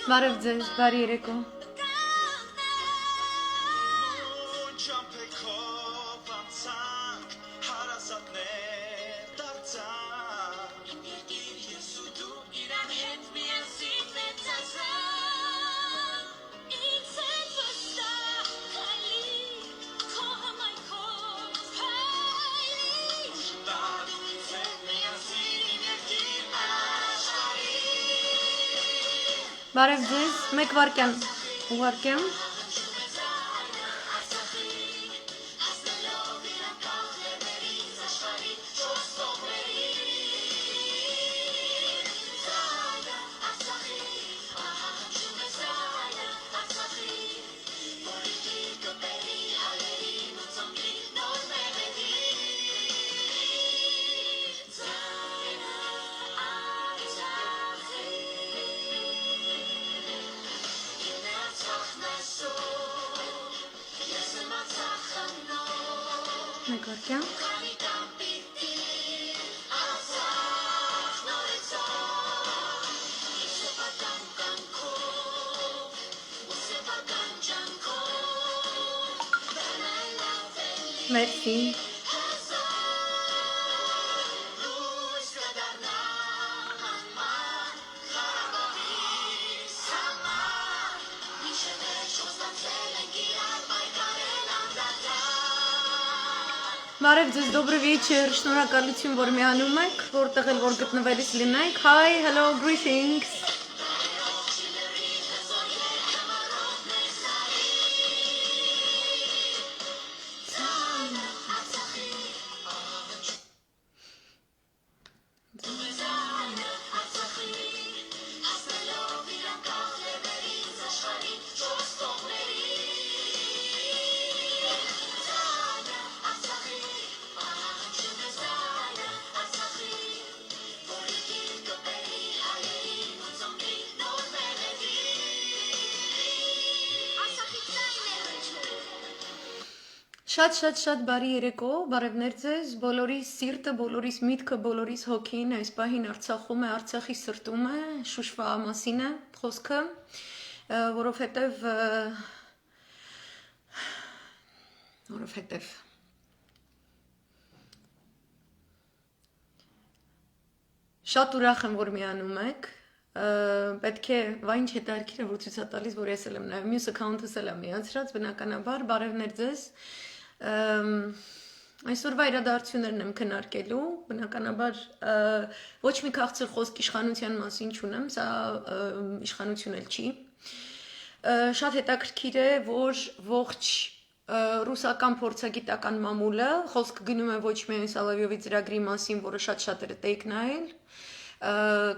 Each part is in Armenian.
Բարև ձեզ, բարի երեկո։ Բարև ձեզ, մեկ վարկյան ուղարկեմ։ Մեկ վարկյան։ Մերսի։ Բարև ձեզ, добрый вечер, շնորհակալություն, որ միանում եք, որտեղ էլ որ գտնվելիս լինեք։ Hi, hello, greetings. Շատ բարի երեկո, բարևներ ձեզ, բոլորիս սիրտը, բոլորիս միտքը, բոլորիս հոգին այս պահին Արցախում է, Արցախի սրտում է, Շուշվա մասին է խոսքը, որովհետև շատ ուրախ եմ, որ միանում եք, պետք է, վայ ինչ հետարքիր է, որ ցույց է տալիս, որ ես էլ եմ նայում, մյուս account-ս էլ եմ միացրած, բնականաբար, բարևներ ձեզ, այսօրվա իրադարձություններն եմ քննարկելու, բնականաբար ոչ մի քաղցր խոսք իշխանության մասին չունեմ, սա իշխանություն էլ չի, շատ հետաքրքիր է, որ ողջ ռուսական փորձագիտական մամուլը, խոսք գնում է ոչ միայն Սալավյովի ծրագրի մասին, որը շատ-շատերը տեք նայել,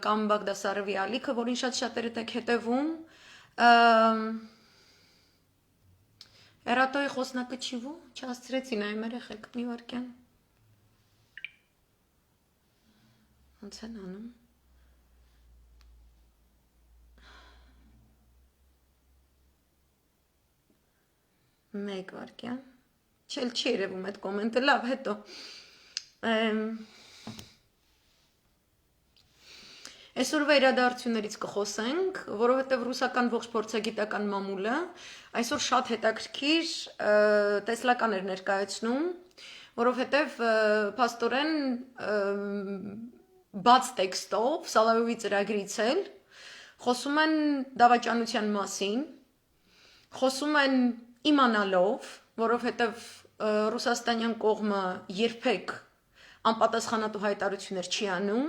կամ Բաղդասարովի ալիքը, որին շատ-շատերը տեք հետևում, Հերատոյի խոսնակը չիվու, չասցրեցին այ երեխեք, մի վարկյան։ Ոնց են անում։ Մեկ վարկյան։ Չի երևում այդ կոմենտը, լավ, հետո։ Այսօրվա իրադարձություններից կխոսենք, որովհետև ռուսական ողջ փորձագիտական մամուլը այսօր շատ հետաքրքիր տեսլական էր ներկայացնում, որովհետև փաստորեն բաց տեքստով Սալավյովի ծրագրից էլ խոսում են դավաճանության մասին, խոսում են իմանալով, որովհետև ռուսաստանյան կողմը երբեք անպատասխանատու հայտարարություններ չի անում,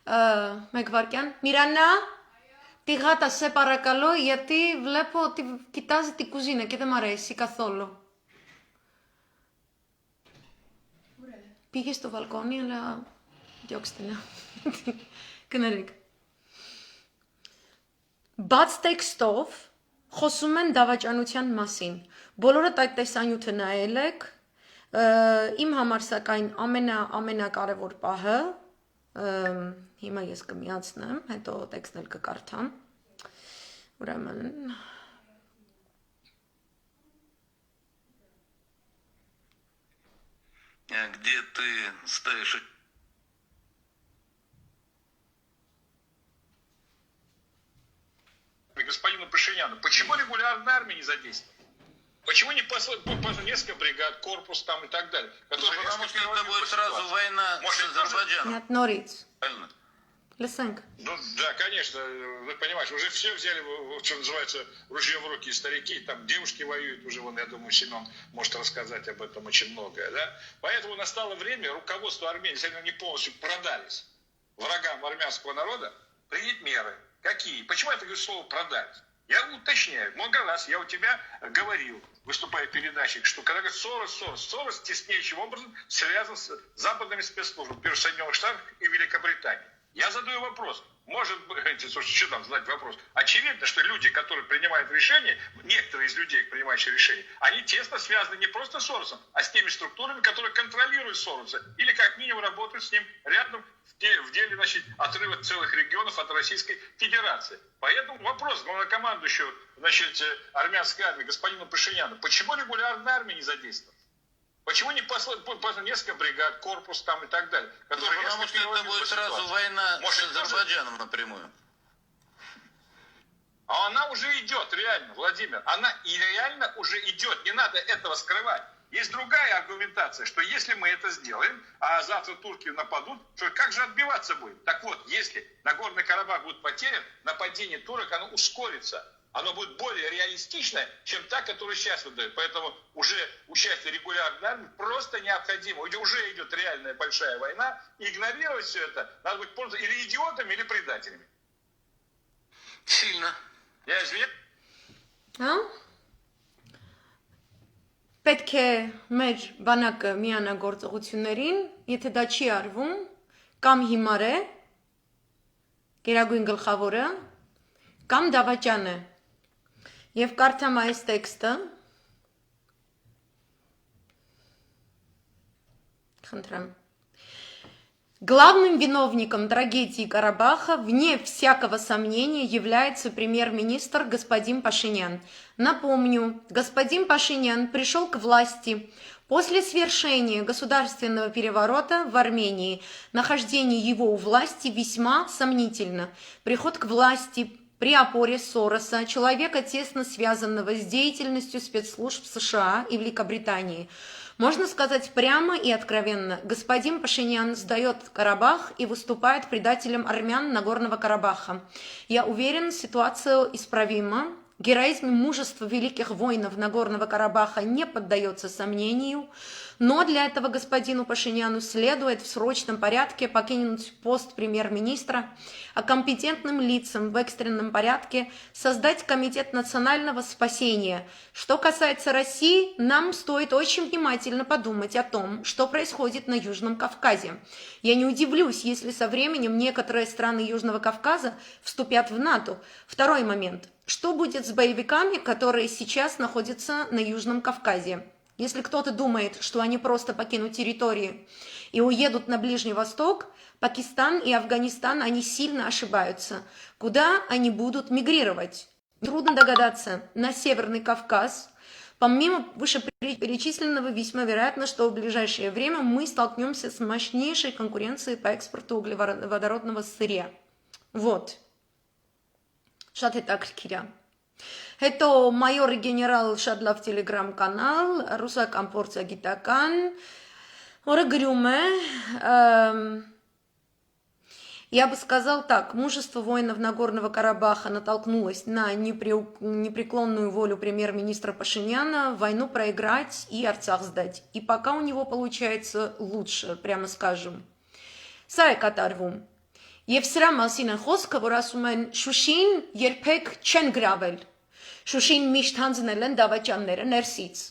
մեկ վարկյան, Միրաննա, ты гата се паракало, я ты влепо, ты китази ти кузина, ке да мареси καθόλου. Πήγε στο βαλκόνι, αλλά διώξτε να. Կներեք. Բաց տեքստով խոսում են դավաճանության մասին։ Բոլորդ այդ տեսանյութը նայել եք, իմ համար սակայն ամենակարևոր պահը, հիմա ես կմիացնեմ, հետո տեքստն էլ կկարդամ, ուրեմն, где ты ставишь господину Пашиняну, почему регулярная армия не задействована? Почему не несколько бригад, корпус там и так далее? Которые Потому что это будет сразу война с Азербайджаном. Нет, Норից, Правильно? լսենք։ Ну да, конечно, вы понимаете, уже все взяли, что называется, ружье в руки, старики, там девушки воюют уже, вон, я думаю, Семен может рассказать об этом очень многое, да? Поэтому настало время руководство Армении, если они полностью продались врагам армянского народа, принять меры. Какие? Почему я говорю слово «продать»? Я уточняю, много раз я у тебя говорил, выступая в передаче, что когда говорят Сорос теснейшим образом связан с западными спецслужбами, в Соединенных Штатах и Великобритании. Я задаю вопрос, может быть, слушайте, что там задать вопрос? Очевидно, что люди, которые принимают решения, некоторые из людей, принимающие решения, они тесно связаны не просто с Соросом, а с теми структурами, которые контролируют Сороса, или как минимум работают с ним рядом в деле, значит, отрыва целых регионов от Российской Федерации. Поэтому вопрос главнокомандующего, значит, армянской армии, господину Пашиняну, почему регулярная армия не задействована? Почему не послать несколько бригад, корпус там и так далее? Которые Потому что это будет сразу война с Азербайджаном напрямую. А она уже идет, реально, Владимир. Она и реально уже идет. Не надо этого скрывать. Есть другая аргументация, что если мы это сделаем, а завтра турки нападут, то как же отбиваться будет? Так вот, если Нагорный Карабах будет потерян, нападение турок, оно ускорится. Оно будет более реалистичное, чем та, которую сейчас выдают. Поэтому уже участие регулярной армии просто необходимо. Уже идет реальная большая война. И игнорировать все это надо быть просто или идиотами, или предателями. Сильно. Я извиняюсь. Պետք է մեր բանակը միանա գործողություններին, եթե դա չի արվում, կամ հիմար է, գերագույն գլխավորը, կամ դավաճան է։ Եվ կարդամ այս տեքստը, խնդրեմ։ Главным виновником трагедии Карабаха, вне всякого сомнения, является премьер-министр господин Пашинян. Напомню, господин Пашинян пришел к власти после свершения государственного переворота в Армении. Нахождение его у власти весьма сомнительно. Приход к власти при опоре Сороса, человека, тесно связанного с деятельностью спецслужб США и Великобритании. Можно сказать прямо и откровенно, господин Пашинян сдает Карабах и выступает предателем армян Нагорного Карабаха. Я уверен, ситуация исправима. Героизм и мужество великих воинов Нагорного Карабаха не поддается сомнению, но для этого господину Пашиняну следует в срочном порядке покинуть пост премьер-министра, а компетентным лицам в экстренном порядке создать комитет национального спасения. Что касается России, нам стоит очень внимательно подумать о том, что происходит на Южном Кавказе. Я не удивлюсь, если со временем некоторые страны Южного Кавказа вступят в НАТО. Второй момент. Что будет с боевиками, которые сейчас находятся на Южном Кавказе? Если кто-то думает, что они просто покинут территории и уедут на Ближний Восток, Пакистан и Афганистан, они сильно ошибаются. Куда они будут мигрировать? Трудно догадаться. На Северный Кавказ. Помимо вышеперечисленного, весьма вероятно, что в ближайшее время мы столкнемся с мощнейшей конкуренцией по экспорту углеводородного сырья. Вот. Շատ հետաքրքիր է։ Հետո մայորի գեներալ շատ լավ Telegram կանալ, ռուսական փորձագիտական, որը գրում է, я бы сказал так, мужество воинов Нагорного Карабаха натолкнулось на непреклонную волю премьер-министра Пашиняна войну проиграть и Арцах сдать. И пока у него получается лучше, прямо скажем. Սա է կատարվում։ Եվ սրա մասին են խոսքը, որ ասում են Շուշին երբեք չեն գրավել։ Շուշին միշտ հանձնել են դավաճանները ներսից։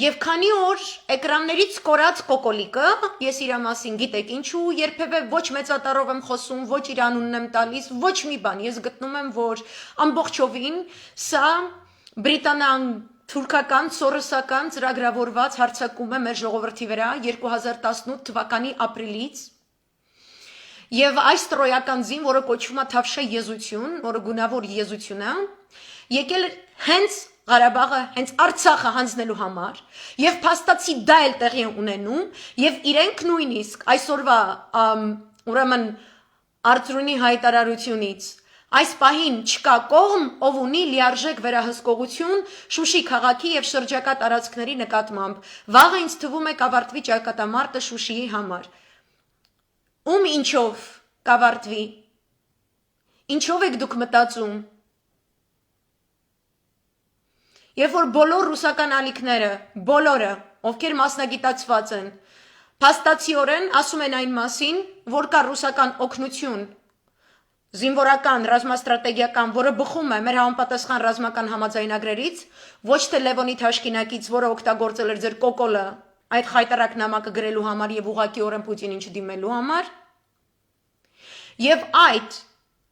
Եվ քանի օր էկրաններից կորած կոկոլիկը, ես իր մասին գիտեք ինչու, երբևէ ոչ մեծատառով եմ խոսում, ոչ իր անունն եմ տալիս, ոչ մի բան, ես գտնում եմ, որ ամբողջովին սա բրիտանան թուրքական, սորոսական ծրագրավորված հարձակում է մեր ժողովրդի վրա 2018 թվականի ապրիլից Եվ այս տրոյական ձին, որը կոչվում է Թավշե եզություն, որը գունավոր եզություն է, եկել հենց Ղարաբաղը, հենց Արցախը հանձնելու համար, եւ փաստացի դա էլ տեղի ունենում, եւ իրենք նույնիսկ այսօրվա ուրեմն Արծրունի հայտարարությունից Այս պահին չկա կողմ, ով ունի լիարժեք վերահսկողություն Շուշի քաղաքի եւ շրջակա տարածքների նկատմամբ։ Վաղը ինձ թվում է կավարտվի ճակատամարտը Շուշիի համար։ Ում ինչով կավարտվի։ Ինչով եք դուք մտածում։ Երբ որ բոլոր ռուսական ալիքները, բոլորը, ովքեր մասնագիտացված են, փաստացիորեն ասում են այն մասին, որ կա ռուսական օգնություն զինվորական, ռազմաստրատեգիական, որը բխում է մեր համապատասխան ռազմական համաձայնագրերից, ոչ թե Լևոնի Թաշկինակից, որը օգտագործել էր ձեր կոկոլը այդ խայտարակ նամակը գրելու համար եւ ուղղակիորեն Պուտինին չդիմելու համար, եւ այդ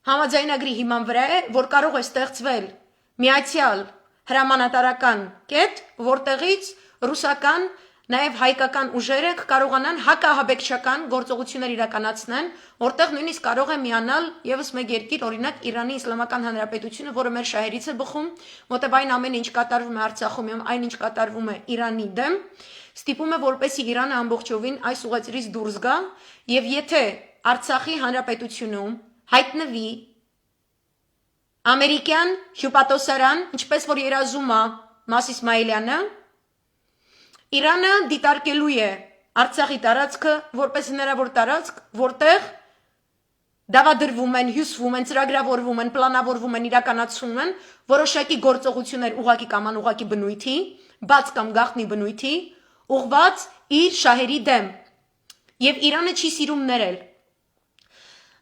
համաձայնագրի հիման վրա է, որ կարող է ստեղծվել միացյալ հրամանատարական կետ, որտեղից ռուսական նաև հայկական ուժերը կարողանան հակահաբեկչական գործողություններ իրականացնեն, որտեղ նույնիսկ կարող է միանալ եւս մեկ երկիր, օրինակ Իրանի Իսլամական Հանրապետությունը, որը մեր շահերից է բխում, որտեղ այն ամեն ինչ կատարվում է Արցախում եւ այն ինչ կատարվում է Իրանի դեմ, ստիպում է որպեսի Իրանը ամբողջովին այս ուղեցրից դուրս գա, եւ եթե Արցախի Հանրապետությունում հայտնվի ամերիկյան հյուպատոսարան, ինչպես որ երազում է Մաս Իսմայելյանը, Իրանը դիտարկելու է Արցախի տարածքը որպես հնարավոր տարածք, որտեղ դավադրվում են, հյուսվում են, ծրագրավորվում են, պլանավորվում են, իրականացվում են որոշակի գործողություններ ուղղակի կամ անուղղակի բնույթի, բաց կամ գաղտնի բնույթի, ուղղված իր շահերի դեմ։ Եվ Իրանը չի սիրում ներել։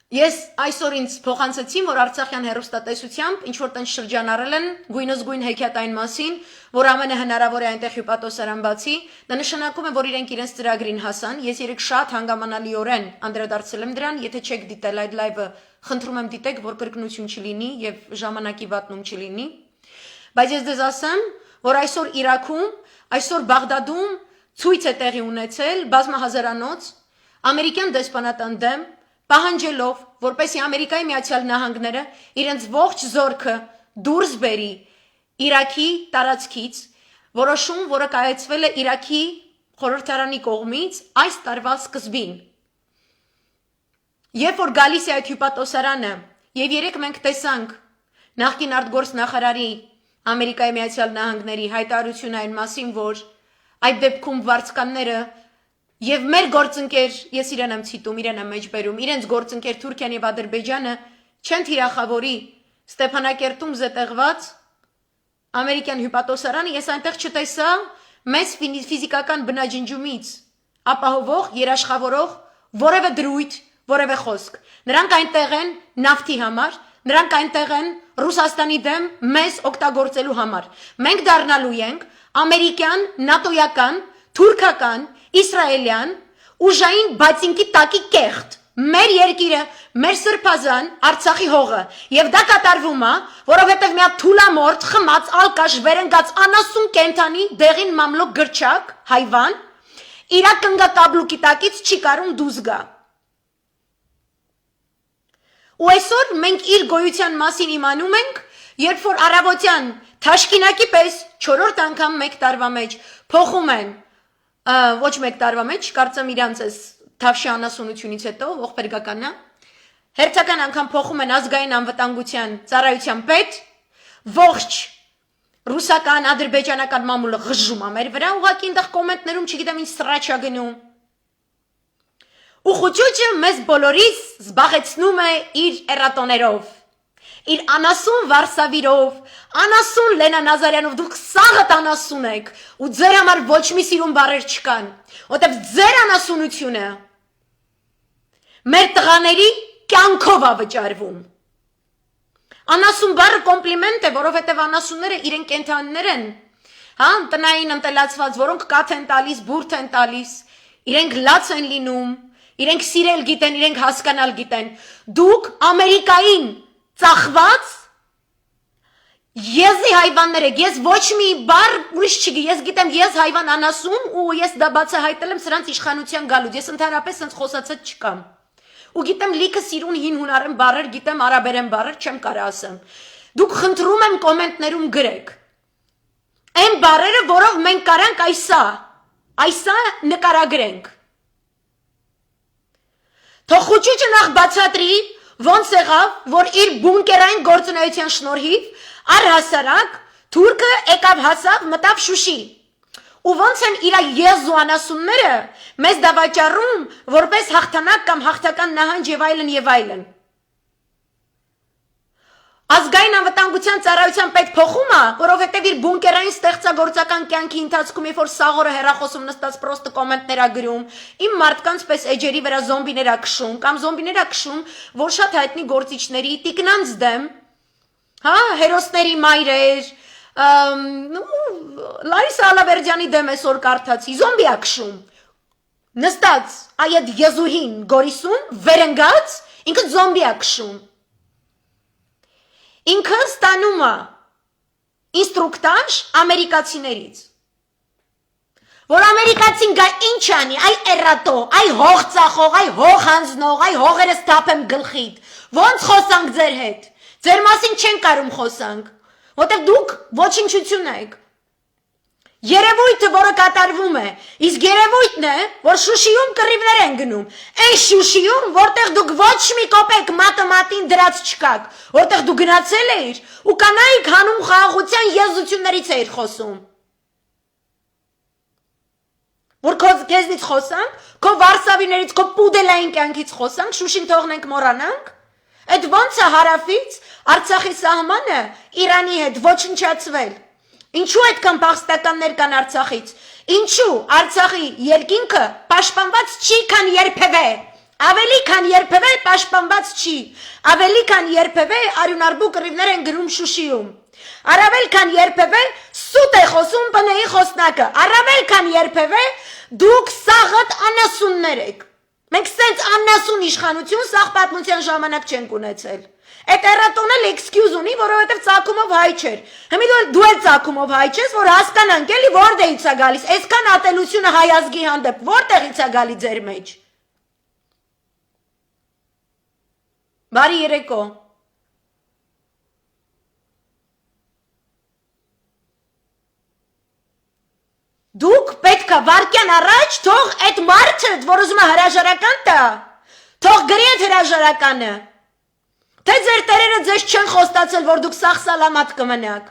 Ես այսօր ինձ փոխանցեցին, որ Արցախյան հեռուստատեսությամբ ինչ որ տենց շրջանառել են գույնզգույն հեքիաթ այն մասին, որ ամենը հնարավոր է այնտեղ հյուպատոսարան բացի, դա նշանակում է, որ իրենք իրենց ծրագրին հասան։ Ես երեք շատ հանգամանալիորեն անդրադարձել եմ դրան, եթե չեք դիտել այդ լայվը, խնդրում եմ դիտեք, որ կրկնություն չլինի եւ ժամանակի վատնում չլինի։ Բայց ես դες ասեմ, որ այսօր Իրաքում, այսօր Բաղդադում ցույց է տեղի ունեցել բազմահազարանոց ամերիկյան դեսպանատան դեմ պահանջելով, որպեսզի Ամերիկայի Միացյալ Նահանգները իրենց ողջ զորքը դուրս բերի Իրաքի տարածքից, որոշում, որը կայացվել է Իրաքի խորհրդարանի կողմից այս տարվա սկզբին։ Երբ որ գալիս է այդ հյուպատոսարանը, եւ երեք մենք տեսանք նախկին արտգործնախարարի Ամերիկայի Միացյալ Նահանգների հայտարարությունը այն մասին, որ այդ դեպքում վարձկանները Եվ մեր գործընկեր, ես իրեն եմ ցիտում, իրեն եմ մեջբերում, իրենց գործընկեր Թուրքիան եւ Ադրբեջանը չեն թիրախավորի Ստեփանակերտում զետեղված ամերիկյան հյուպատոսարանը, ես այնտեղ չտեսա մեծ ֆիզիկական բնաջնջումից ապահովող, երաշխավորող որևէ դրույթ, որևէ խոսք։ Նրանք այնտեղ են նավթի համար, նրանք այնտեղ են Ռուսաստանի դեմ մեզ օգտագործելու համար։ Մենք դառնալու ենք ամերիկյան, նատոյական, թուրքական, իսրայելյան, ուժային բացինքի տակի կեղտ, մեր երկիրը, մեր սրբազան, Արցախի հողը, եւ դա կատարվում է, որովհետեւ մի հատ թուլամորթ, խմած, ալկաշ, վերընկած, անասուն կենթանի, դեղին մամլոք գրչակ, հայվան, իրա կնգակաբլուկի տակից չի կարում դուրս գա։ Ու այսօր մենք իր գոյության մասին իմանում ենք, երբ որ առավոտյան Թաշկինակի պես 4-րդ անգամ մեկ տարվա մեջ փոխում են ոչ մեկ տարվա մեջ, կարծեմ իրանց էս Թավշի անասունությունից հետո ողբերգականն հերթական անգամ փոխում են ազգային անվտանգության ծառայության պետ, ողջ ռուսական, ադրբեջանական մամուլը ղժում է մեր վրա, ուղղակի այնտեղ կոմենտներում չգիտեմ ինչ սրաչ է գնում։ Ու խուճուճը մեզ բոլորիս զբաղեցնում է իր էրատոներով, իր անասուն Վարսավիրով, անասուն Լենա Նազարյանով, դուք սաղդ անասուն եք, ու ձեր համար ոչ մի սիրուն բառեր չկան, որտեղ ձեր անասունությունը մեր տղաների կյանքով է վճարվում։ Անասուն բառը կոմպլիմենտ է, որովհետև անասունները իրեն կենթանիներ են, հա, տնային ընտելացված, որոնք կաթ են տալիս, բուրդ են տալիս, իրենք լաց են լինում, իրենք սիրել գիտեն, իրենք հասկանալ գիտեն։ Դուք Ամերիկային ծախված եզի հայվաններ եք, ես ոչ մի բառ ուրիշ չգիտեմ, ես գիտեմ ես հայվան անասուն ու ես դա բացահայտել եմ սրանց իշխանության գալուց, ես ընդհանրապես sense խոսացած չկամ։ Ու գիտեմ լիքը սիրուն հին հունարեն բառեր, գիտեմ արաբերեն բառեր, չեմ կարող ասեմ։ Դուք խնդրում եմ կոմենտներում գրեք։ Այն բառերը, որով մենք կարանք այսա նկարագրենք։ Թող խուճուճը նախ բացատրի, Ոնց եղավ, որ իր բունկերային գործունեության շնորհիվ առհասարակ թուրքը եկավ հասավ մտավ Շուշի։ Ու ոնց են իր եզու անասունները մեզ դավաճառում որպես հաղթանակ կամ հաղթական նահանջ եւ այլն եւ այլն։ Ազգային անվտանգության ծառայության պետ փոխումը, որովհետև իր բունկերային ստեղծագործական կյանքի ընթացքում երբ որ սաղորը հեռախոսում նստած պրոստը կոմենտներ ա գրում, իմ մարդկանց պես էջերի վրա զոմբիներ ա քշում կամ զոմբիներ ա քշում, որ շատ հայտնի գործիչների տիկնանց դեմ, հա, հերոսների մայրեր, Լարիսա Ալավերդյանի դեմ այսօր կարդացի, զոմբի ա քշում, նստած այդ եզուհին գորիսում, վերընկած, ինքը զոմբի ա քշում։ Ինքը ստանում է ինստրուկտաժ ամերիկացիներից, որ ամերիկացին գա ինչ անի, այ էրատո, այ հող ծախող, այ հող հանձնող, այ հողերը ստապեմ գլխիդ, ոնց խոսանք ձեր հետ, ձեր մասին չեն կարում խոսանք, որտեղ դուք ոչնչություն եք, երևույթը, որը կատարվում է, իսկ երևույթն է, որ Շուշիում կռիվներ են գնում, այն Շուշիում, որտեղ դուք ոչ մի կոպեկ մատը մատին դրած չկաք, որտեղ դու գնացել էիր ու կանայք հանուն խաղաղության եզություններից էիր խոսում, որ քեզնից խոսանք, քո վարսավիներից, քո պուդելային կյանքից խոսանք, Շուշին թողնենք մոռանանք, այդ ոնց է հարավից Արցախի սահմանը Իրանի հետ ոչնչացվել։ Ինչու այդքան փախստականներ կան Արցախից, ինչու Արցախի երկինքը պաշտպանված չի, քան երբևէ, ավելի քան երբևէ պաշտպանված չի, ավելի քան երբևէ արյունարբու կռիվներ են գրում Շուշիում, առավել քան երբևէ սուտ է խոսում ՊՆ-ի խոսնակը, առավել քան երբևէ դուք սաղըտ անասուններ եք, մենք սենց անասուն իշխանություն սաղ պատմության ժամանակ չենք ունեցել։ Այդ էրատոնը l'excuse ունի, որովհետև ծագումով հայ չէր։ Հիմա դու էլ ծագումով հայ չես, որ հասկանանք էլի որտեղից է գալիս։ Այսքան ատելությունը հայ ազգի հանդեպ որտեղից է գալի ձեր մեջ։ Բարի երեկո։ Դուք պետք է վարկյան առաջ թող այդ մարդը, որ ուզում է հրաժարական տա, թող գրի այդ հրաժարականը։ Թե ձեր տերերը ձեզ չեն խոստացել, որ դուք սաղ սալամատ կմնաք։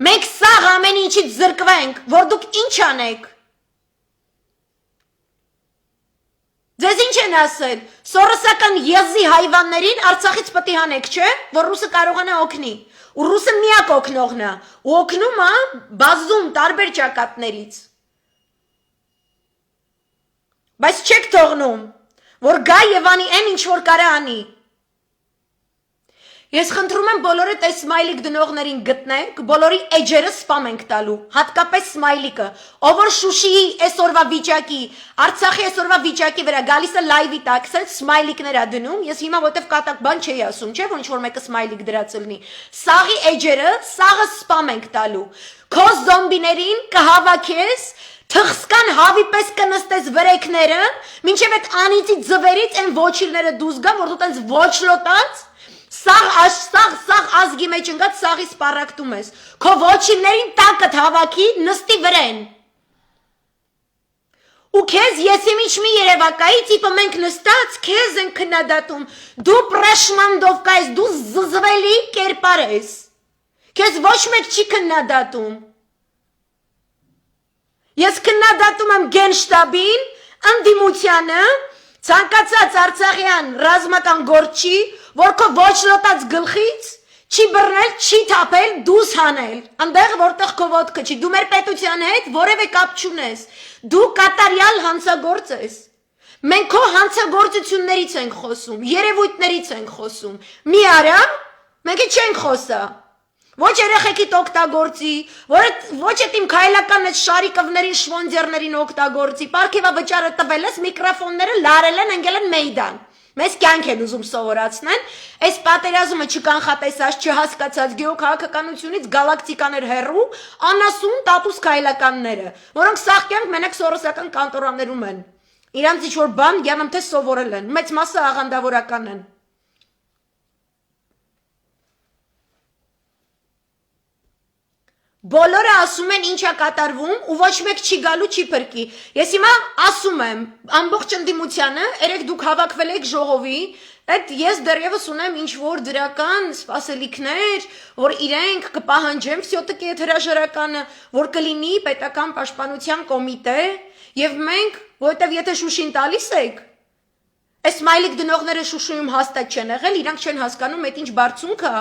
Մենք սաղ ամեն ինչից զրկվենք, որ դուք ինչ անեք։ Ձեզ ինչ են ասել, սորոսական եզի հայվաններին Արցախից պտի հանեք, չէ, որ ռուսը կարողանա օգնի, ու ռուսը միակ օգնողն է, ու օգնում է բազում տարբեր ճակատներից։ Բայց չեք թողնում, որ գա եւ անի այն ինչ որ կարա անի։ Ես խնդրում եմ բոլորդ այս սմայլիկ դնողներին գտնենք, բոլորի էջերը սպամ ենք տալու, հատկապես սմայլիկը, ով որ Շուշիի այսօրվա վիճակի, Արցախի այսօրվա վիճակի վրա գալիս է լայվի տաքսել, սմայլիկներ ա դնում, ես հիմա որտեվ կատակ բան չէի ասում, չէ, որ ինչ-որ մեկը սմայլիկ դրած լինի, սաղի էջերը, սաղը սպամ ենք տալու, քո զոմբիներին կհավաքես, թխսկան հավի պես կնստես վրեքները, մինչև այդ անիծի ձվերից այն ոչիրները դուզ գան, որ դու տենց ոչ լոտած, սաղ ազգի մեջ ընկած սաղի սպառակտում ես, քո ոչիրներին տակդ հավաքի նստի վրեն, ու քեզ եսիմիչ մի երևակայի, տիպը մենք նստած, քեզ են քննադատում, դու պրեշմանդովկա ես, դու զզվելի կերպար ես, քեզ ոչ մեկ չի քննադատում, ես քննադատում եմ գենշտաբին, ընդդիմությանը, ցանկացած Արցախյան ռազմական գործի, որ քո ոչ լոտած գլխից չի բռնել, չի թափել, դուս հանել, այնտեղ որտեղ քո ոտքը չի, դու մեր պետության հետ որևէ կապ չունես, դու կատարյալ հանցագործ ես, մենք քո հանցագործություններից ենք խոսում, երևույթներից ենք խոսում, մի արա, մենք չենք խոսա, ոչ երեխեքիդ օգտագործի, ոչ այդ իմ քայլական այդ շարիկովներին, շվոնդերներին օգտագործի, պարգևա վճարը տվել ես, միկրոֆոնները լարել են, ընկել են մեյդան, մեզ կյանք են ուզում սովորացնեն, այս պատերազմը չկանխատեսած, չհասկացած գեոքաղաքականությունից գալակտիկաներ հեռու, անասուն տատուս քայլականները, որոնք սաղ կյանք մենակ սորոսական կանտորաներում են, իրանց ինչ-որ բան յանամ թե սովորել են, մեծ մասը աղանդավորական են։ Բոլորը ասում են ինչա կատարվում ու ոչ մեկ չի գալու չի փրկի։ Ես հիմա ասում եմ ամբողջ ընդդիմությանը, երեք դուք հավաքվել եք ժողովի, այդ ես դեռևս ունեմ ինչ որ դրական սպասելիքներ, որ իրենք կպահանջեն վсё-таки այդ հրաժարականը, որ կլինի պետական պաշտպանության կոմիտե, եւ մենք, որովհետեւ եթե Շուշին տալիս եք, այս մայլիկ դնողները Շուշիում հաստատ չեն եղել, իրանք չեն հասկանում այդ ինչ բարձունք է,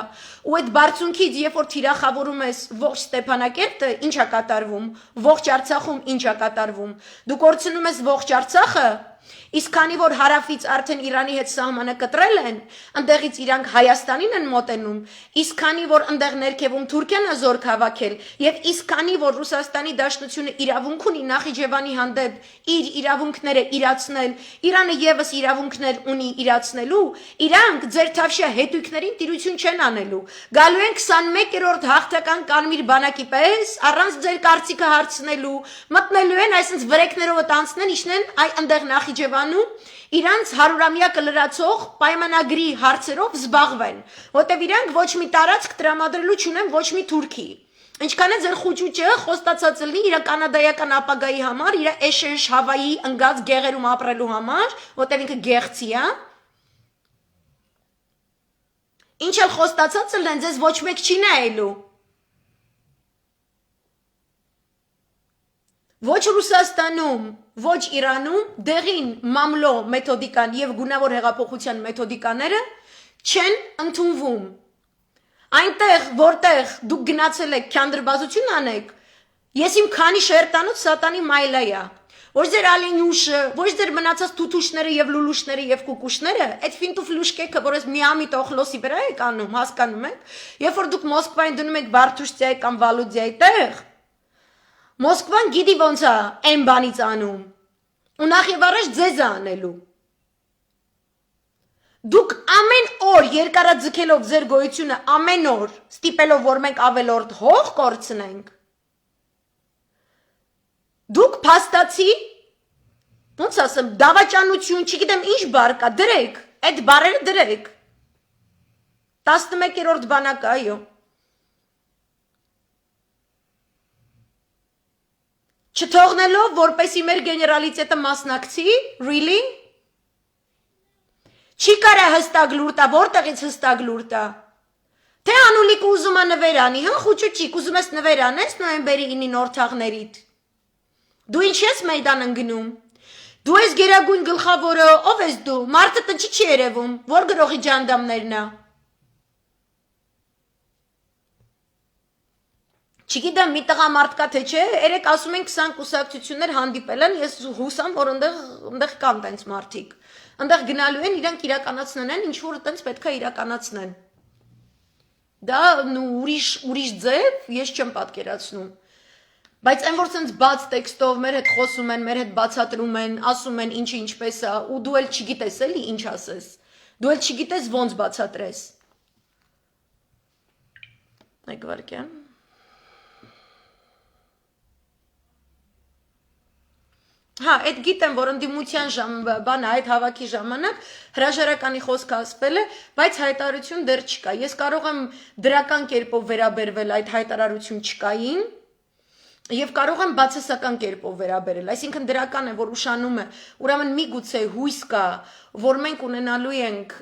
ու այդ բարձունքից երբ որ թիրախավորում ես ողջ Ստեփանակերտը, ինչ է կատարվում, ողջ Արցախում ինչ է կատարվում։ Դու կորցնում ես ողջ Արցախը, իսկ քանի որ հարավից արդեն Իրանի հետ սահմանը կտրել են, ընդեղից իրանք Հայաստանին են մոտենում, իսկ քանի որ ընդեղ ներքևում Թուրքիան է զորք հավաքել, եւ իսկ քանի որ Ռուսաստանի Դաշնությունը իրավունք ունի Նախիջևանի հանդեպ իր իրավունքները իրացնել, Իրանը եւս իրավունքներ ունի իրացնելու, իրանք ձեր թավշյա հետույքներին տիրություն չեն անելու։ Գալու են 21-րդ հաղթական կարմիր բանակի պես, առանց ձեր կարծիքը հարցնելու, մտնելու են այսպես վրեկներով տանցնեն, իշնեն այ ընդեղ Նախիջևանում իրանց 100-ամյակը լրացող պայմանագրի հարցերով զբաղվեն, որտեվ իրանք ոչ մի տարածք տրամադրելու չունեն ոչ մի թուրքի։ Ինչքան է ձեր խուճուճը խոստացած լինի իր կանադայական ապագայի համար, իր էշեշ Հավայի ընկած գեղերում ապրելու համար, որտեվ ինքը գեղցի է։ Ինչ էլ խոստացած լինեն, ձեզ ոչ մեկ չի նայելու։ Ոչ Ռուսաստանում, ոչ Իրանում դեղին մամլո մեթոդիկան եւ գունավոր հեղափոխության մեթոդիկաները չեն ընդունվում։ Այնտեղ, որտեղ դուք գնացել եք քանդրբազություն անեք, ես իմ քանի շերտանոց սատանի մայլայա, ոչ ձեր ալենյուշը, ոչ ձեր մնացած թութուշները եւ լուլուշները եւ կուկուշները, այդ ֆինտուֆլուշկեքը, որ ես միամիտ օխլոսի վրա եք անում, հասկանում եք, երբ որ դուք Մոսկվային դնում եք Բարտուշցիայի կամ Վալուդիայի տեղ, Մոսկվան գիտի ոնց է այն բանից անում, ու նախ եւ առաջ ձեզ է անելու։ Դուք ամեն օր երկարաձգելով ձեր գոյությունը ամեն օր ստիպելով որ մենք ավելորդ հող կորցնենք։ Դուք փաստացի ոնց ասեմ դավաճանություն, չգիտեմ ինչ բառ կա, դրեք, այդ բառերը դրեք։ 11-րդ բանակը, այո։ Չթողնելով, որպեսի մեր գեներալիտետը մասնակցի, really? Չի կարա հստակ լուր տա, որտեղից հստակ լուր տա։ Թե անուլիկ ուզում է նվեր անի, հա, խուճուճիկ, ուզում ես նվեր անես նոյեմբերի 9-ին օրթաղներիդ։ Դու ինչ ես մեյդան ընգնում։ Դու ես գերագույն գլխավորը, ով ես դու, մարդը տնչի չի երևում, որ գրողի ջանդամներն է։ Չգիտեմ մի տղամարդ կա թե չէ, երեք ասում են 20 կուսակցություններ հանդիպել են, ես հուսամ, որ ընդեղ կան տենց մարդիկ։ Ընդեղ գնալու են, իրանք իրականացնեն են, ինչ որ տենց պետք է իրականացնեն։ Դա ուրիշ ձև ես չեմ պատկերացնում։ Բայց այն որ ցենց բաց տեքստով մեր հետ խոսում են, մեր հետ բացատրում են, ասում են ինչը ինչպես է, ու դու էլ չգիտես էլի ինչ ասես։ Դու էլ չգիտես ոնց բացատրես։ Մեկ վարքյան։ Հա, այդ գիտեմ, որ ընդդիմության բանը այդ հավաքի ժամանակ հրաժարականի խոսքը ասվել է, բայց հայտարարություն դեռ չկա։ Ես կարող եմ դրական կերպով վերաբերվել այդ հայտարարություն չկային եւ կարող եմ բացասական կերպով վերաբերել։ Այսինքն դրական է, որ ուշանում է, ուրեմն միգուցե հույս կա, որ մենք ունենալու ենք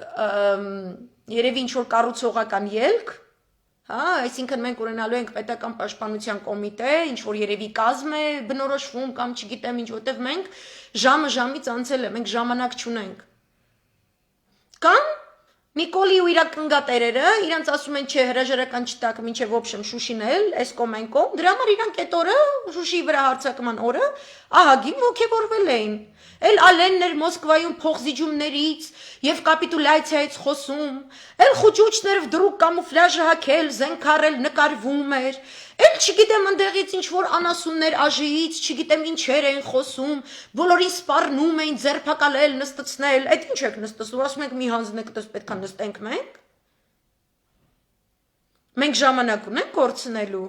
երևի ինչ որ կառուցողական ելք, հա, այսինքն մենք ունենալու ենք պետական պաշտպանության կոմիտե, ինչ որ երևի կազմ է բնորոշվում կամ չգիտեմ ինչ, որտեվ մենք ժամից անցել է, մենք ժամանակ չունենք։ Կամ Նիկոլի ու իր կնգատերերը, իրանց ասում են չէ հրաժարական չտակ մինչև ոբշեմ Շուշին էլ, այս կոմ այն կոմ, դրա համար իրանք այդ օրը Շուշիի վրա հարձակման օրը ահագին ոգևորվել էին։ Էլ ալեններ Մոսկվայում փողզիջումներից եւ կապիտուլյացիայից խոսում, էլ խուճուճներով դրուկ կամուֆլաժը հագել, զենքարել նկարվում էր, էլ չգիտեմ ընդեղից ինչ որ անասուններ աժիից, չգիտեմ ինչեր են խոսում, բոլորին սպառնում էին ձերբակալել, նստեցնել, այդ ինչ եք նստում, ասում եք մի հանձնեք, դες պետք է նստենք մենք։ Մենք ժամանակ ունենք կորցնելու։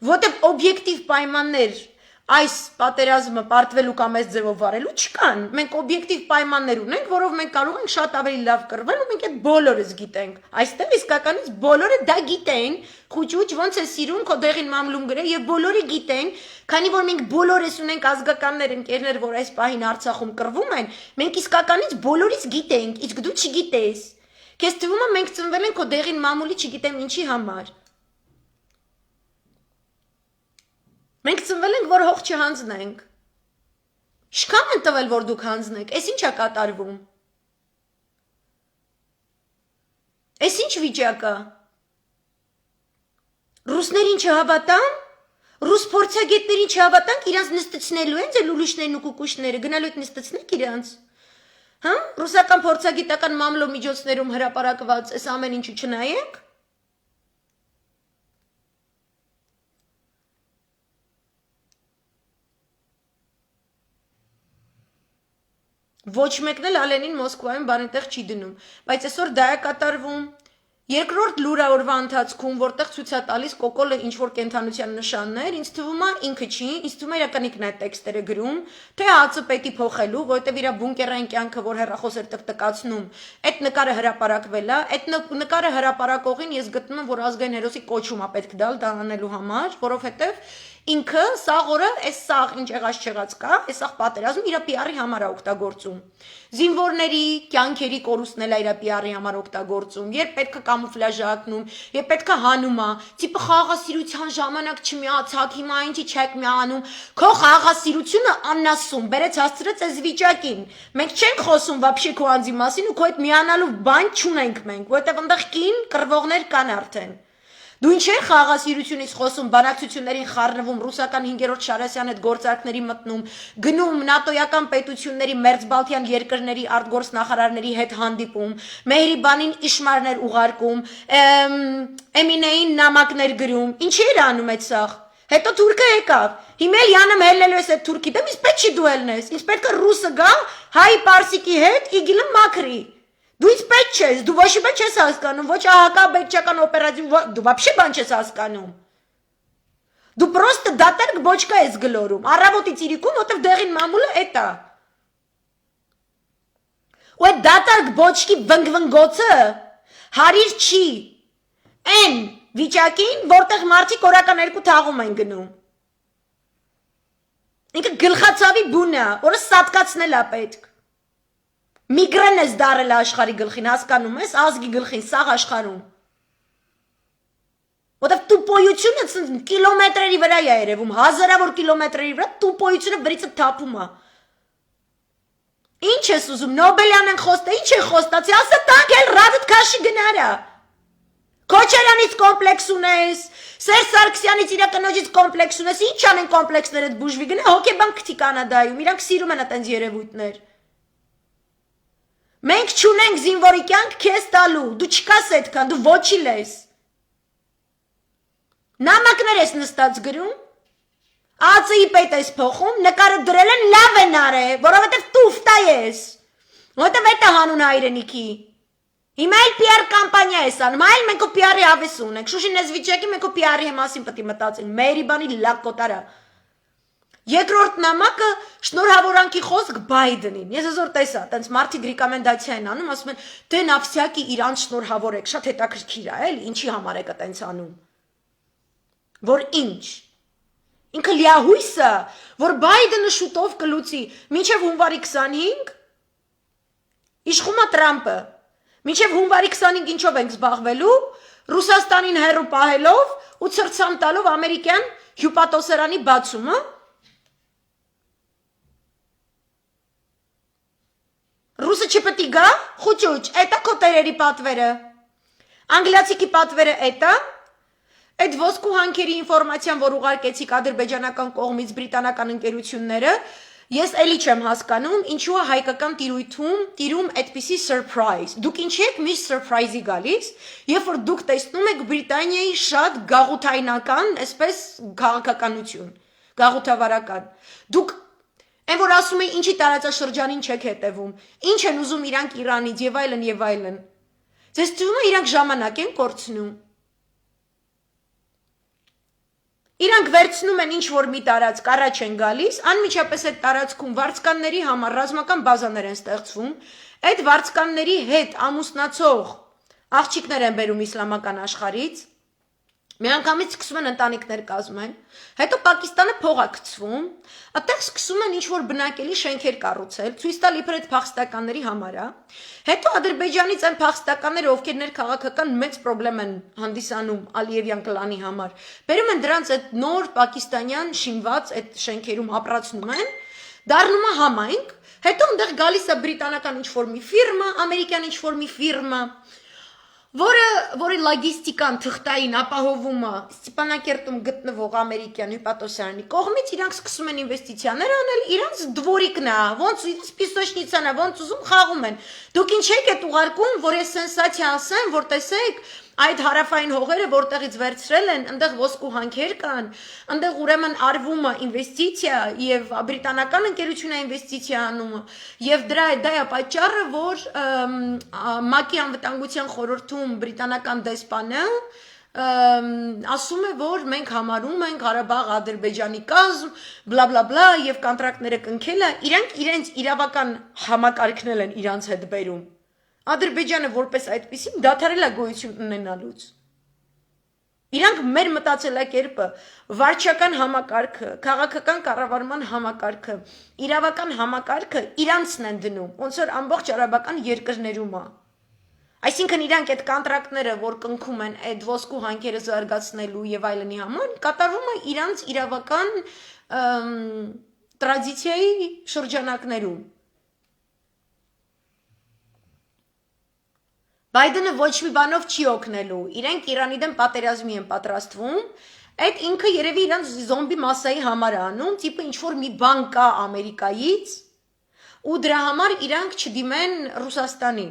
Որտեւ օբյեկտիվ պայմաններ այս պատերազմը պարտվելու կամ այս ձևով վարելու չկան։ Մենք օբյեկտիվ պայմաններ ունենք, որով մենք կարող ենք շատ ավելի լավ կռվել ու մենք այդ բոլորս գիտենք։ Այստեղ իսկականից բոլորը դա գիտեն, խուճուճ ոնց է սիրուն քո դեղին մամլում գրել եւ բոլորը գիտեն, քանի որ մենք բոլորս ունենք ազգականներ ընկերներ, որ այս պահին Արցախում կռվում են, մենք իսկականից բոլորից գիտենք, իսկ դու չգիտես։ Քեզ թվում է մենք ծնվել ենք քո դեղին մամուլի չգիտեմ ինչի համար։ Մենք ծնվել ենք, որ հող չհանձնենք։ Շքան են տվել, որ դուք հանձնեք, այս ինչ է կատարվում։ Այս ինչ վիճակ է։ Ռուսներին չհավատան, ռուս փորձագետներին չհավատանք, իրանց նստեցնելու են ձեր ուրիշներն ու կուկուշները, գնալու եք նստեցնեք իրանց։ Հա? Ռուսական փորձագիտական մամլո միջոցներում հրապարակված այս ամեն ինչը չնայեք։ Ոչ մեկն էլ Ալենին Մոսկվայում բանետեղ չի դնում, բայց այսօր դա է կատարվում։ Երկրորդ լուրավորվա ընթացքում, որտեղ ցույց է տալիս կոկոլը ինչ որ կենթանության նշաններ, ինձ թվում է ինքը չի, ինձ թվում է իրական ինքն է տեքստերը գրում, թե ԱՑ պետի փոխելու, որտեղ իր բունկերային կյանքը, որ հեռախոս էր տկտկացնում, այդ նկարը հրապարակվել է, այդ նկարը հրապարակողին ես գտնում եմ, որ ազգային հերոսի կոչում է պետք դալ դա անելու համար, որովհետև ինքը սաղ օրը այս սաղ ինչ եղած չեղած կա, այս սաղ պատերազմ իր PR-ի համար է օգտագործում։ Զինվորների կյանքերի կորուստն էլ իր PR-ի համար օգտագործում։ Երբ պետք է կամուֆլաժ ակնում, երբ պետք է հանում է, տիպը խաղաղասիրության ժամանակ չմիացակ, հիմա ինչի չեք միանում։ Քո խաղաղասիրությունը աննասում, բերեց հասցրեց այս վիճակին։ Մենք չենք խոսում вообще քո անձի մասին ու քո այդ միանալու բան չունենք մենք, որովհետև այնտեղ կին կռվողներ կան արդեն։ Դու ինչ է խաղաղասիրությունից խոսում, բանակցություններին խառնվում, ռուսական 5-րդ Շարասյան այդ գործարքների մտնում, գնում նատոյական պետությունների մերձբալթյան երկրների արտգործնախարարների հետ հանդիպում, Մեհրիբանին իշմարներ ուղարկում, Էմինեին նամակներ գրում, ինչ էր անում այդ սաղ։ Հետո թուրքը եկավ, հիմա յանը մելլելու ես այդ թուրքի դեմ, իսկ պետք չի դու ելնես, իսկ պետք է ռուսը գա, հայ պարսիկի հետ իգիլը մաքրի։ Դու ինձ պետք չես, դու ոչ մի չես հասկանում, ոչ ահակաբեկչական օպերատիվ, դու вообще բան չես հասկանում։ Դու պրոստը դատարկ բոչկա ես գլորում, առավոտի ծիրիկում, որտեվ դեղին մամուլը էտ է։ Ու այդ դատարկ բոչկի վնգվնգոցը հարիր չի, են վիճակին, որտեղ մարդիկ օրական 2 թաղում են գնում։ Ինքը գլխացավի բուն է, որը սատկացնել է պետք։ Միգրեն ես դարել աշխարի գլխին, հասկանում ես, ազգի գլխին, սաղ աշխարում։ Որտև տուպոյությունը կիլոմետրերի վրա է երևում, հազարավոր կիլոմետրերի վրա տուպոյությունը վրիցը թափում է։ Ինչ ես ուզում, Նոբելյան են խոստա, ինչ է խոստացի, ասա տանք էլ ռադդ կաշի գնարա։ Քոչարյանից կոմպլեքս ունես, Սերժ Սարգսյանից իր կնոջից կոմպլեքս ունես, ինչ անեն կոմպլեքսները բուժվի գնա, հոգեբան քթի Կանադայում, իրանք սիրում են այտենց երևույթներ։ Մենք չունենք զինվորի կյանք քեզ տալու, դու չկաս այդքան, դու ոչի լես։ Նամակներ ես նստած գրում, ԱՑ-ի պետ ես փոխում, նկարը դրել են լավ են արել, որովհետև տուֆտա ես, որովհետև էդ է հանուն հայրենիքի։ Հիմա էլ PR կամպանիա ես անում, այլ մենք ու PR-ի հավես ունենք, Շուշին ես վիճակի մենք ու PR-ի մասին պետք է մտածենք, Մեհրիբանի լավ կոտարա։ Երկրորդ նամակը շնորհավորանքի խոսք Բայդենին։ Ես այսօր տեսա, տենց մարդիկ ռեկոմենդացիա են անում, ասում են, դե նավսյակի իրանց շնորհավորեք, շատ հետաքրքիր է, էլի, ինչի համար եք այտենց անում։ Որ ինչ։ Ինքը լիահույս է, որ Բայդենը շուտով կլուծի, մինչև հունվարի 25 իշխում է Տրամպը։ Մինչև հունվարի 25 ինչով ենք զբաղվելու, Ռուսաստանին հեռու պահելով ու ցրցամ տալով ամերիկյան հյուպատոսերանի բացումը։ Ռուսը չպետք է գա, խուճուճ, էտա քո տերերի պատվերը։ Անգլիացիքի պատվերը էտա։ Այդ ոսկու հանքերի ինֆորմացիան, որ ուղարկեցիք ադրբեջանական կողմից բրիտանական ընկերությունները, ես էլի չեմ հասկանում, ինչու է հայկական տիրույթում տիրում այդպիսի surprise։ Դուք ինչի եք միշտ surprise-ի գալիս, երբ որ դուք տեսնում եք Բրիտանիայի շատ գաղութայնական, այսպես քաղաքականություն, գաղութավարական։ Դուք այն որ ասում են ինչի տարածաշրջանին չեք հետևում, ինչ են ուզում իրանք Իրանից եւ այլն եւ այլն։ Ձեզ թվում է իրանք ժամանակ են կորցնում։ Իրանք վերցնում են ինչ որ մի տարածք առաջ են գալիս, անմիջապես այդ տարածքում վարձկանների համար ռազմական բազաներ են ստեղծվում, այդ վարձկանների հետ ամուսնացող աղջիկներ են բերում իսլամական աշխարհից, միանգամից սկսում են ընտանիքներ կազմել, հետո Պակիստանը փող է գցվում, այդտեղ սկսում են ինչ-որ բնակելի շենքեր կառուցել, ցույց տալ իբր այդ փախստականների համար է, հետո Ադրբեջանից այն փախստականները, ովքեր ներքաղաքական մեծ խնդրեմ են հանդիսանում Ալիևյան կլանի համար, բերում են դրանց այդ նոր պակիստանյան շինված այդ շենքերում ապրացնում են, դառնում է համայնք, հետո այնտեղ գալիս է բրիտանական ինչ-որ մի ֆիրմա, ամերիկյան ինչ-որ մի ֆիրմա, որի լոգիստիկան թղթային ապահովում է Ստեփանակերտում գտնվող ամերիկյան հյուպատոսարանի կողմից, իրանք սկսում են ինվեստիցիաներ անել, իրանք դվորիկն է, ոնց պիսոչնիցան է, ոնց ուզում խաղում են։ Դուք ինչ եք այդ ուղարկում, որ ես սենսացիա ասեմ, որ տեսեք, այդ հարավային հողերը որտեղից վերցրել են, այնտեղ ոսկու հանքեր կան, այնտեղ ուրեմն արվում է ինվեստիցիա եւ բրիտանական ընկերությունը ինվեստիցիա անում եւ դա է պատճառը, որ ՄԱԿ-ի անվտանգության խորհրդում բրիտանական դեսպանը ասում է, որ մենք համարում ենք Ղարաբաղ Ադրբեջանի կազմ, բլա բլա բլա եւ կոնտրակտները կնքելը, իրանք իրենց իրավական համակարգնել են իրանց հետ բերում։ Ադրբեջանը որպես այդպեսին դադարել է գոյություն ունենալուց։ Իրանք մեր մտածելակերպը, վարչական համակարգը, քաղաքական կառավարման համակարգը, իրավական համակարգը իրանցն են դնում, ոնց որ ամբողջ արաբական երկրներում է։ Այսինքն իրանք այդ կոնտրակտները, որ կնքում են այդ ոսկու հանքերը զարգացնելու եւ այլնի համար, կատարվում է իրանց իրավական տրադիցիայի շրջանակներում։ Բայդենը ոչ մի բանով չի օգնելու, իրենք Իրանի դեմ պատերազմի են պատրաստվում, այդ ինքը երևի իրանց զոմբի մասայի համար է անում, տիպը ինչ-որ մի բան կա Ամերիկայից, ու դրա համար իրանք չդիմեն Ռուսաստանին։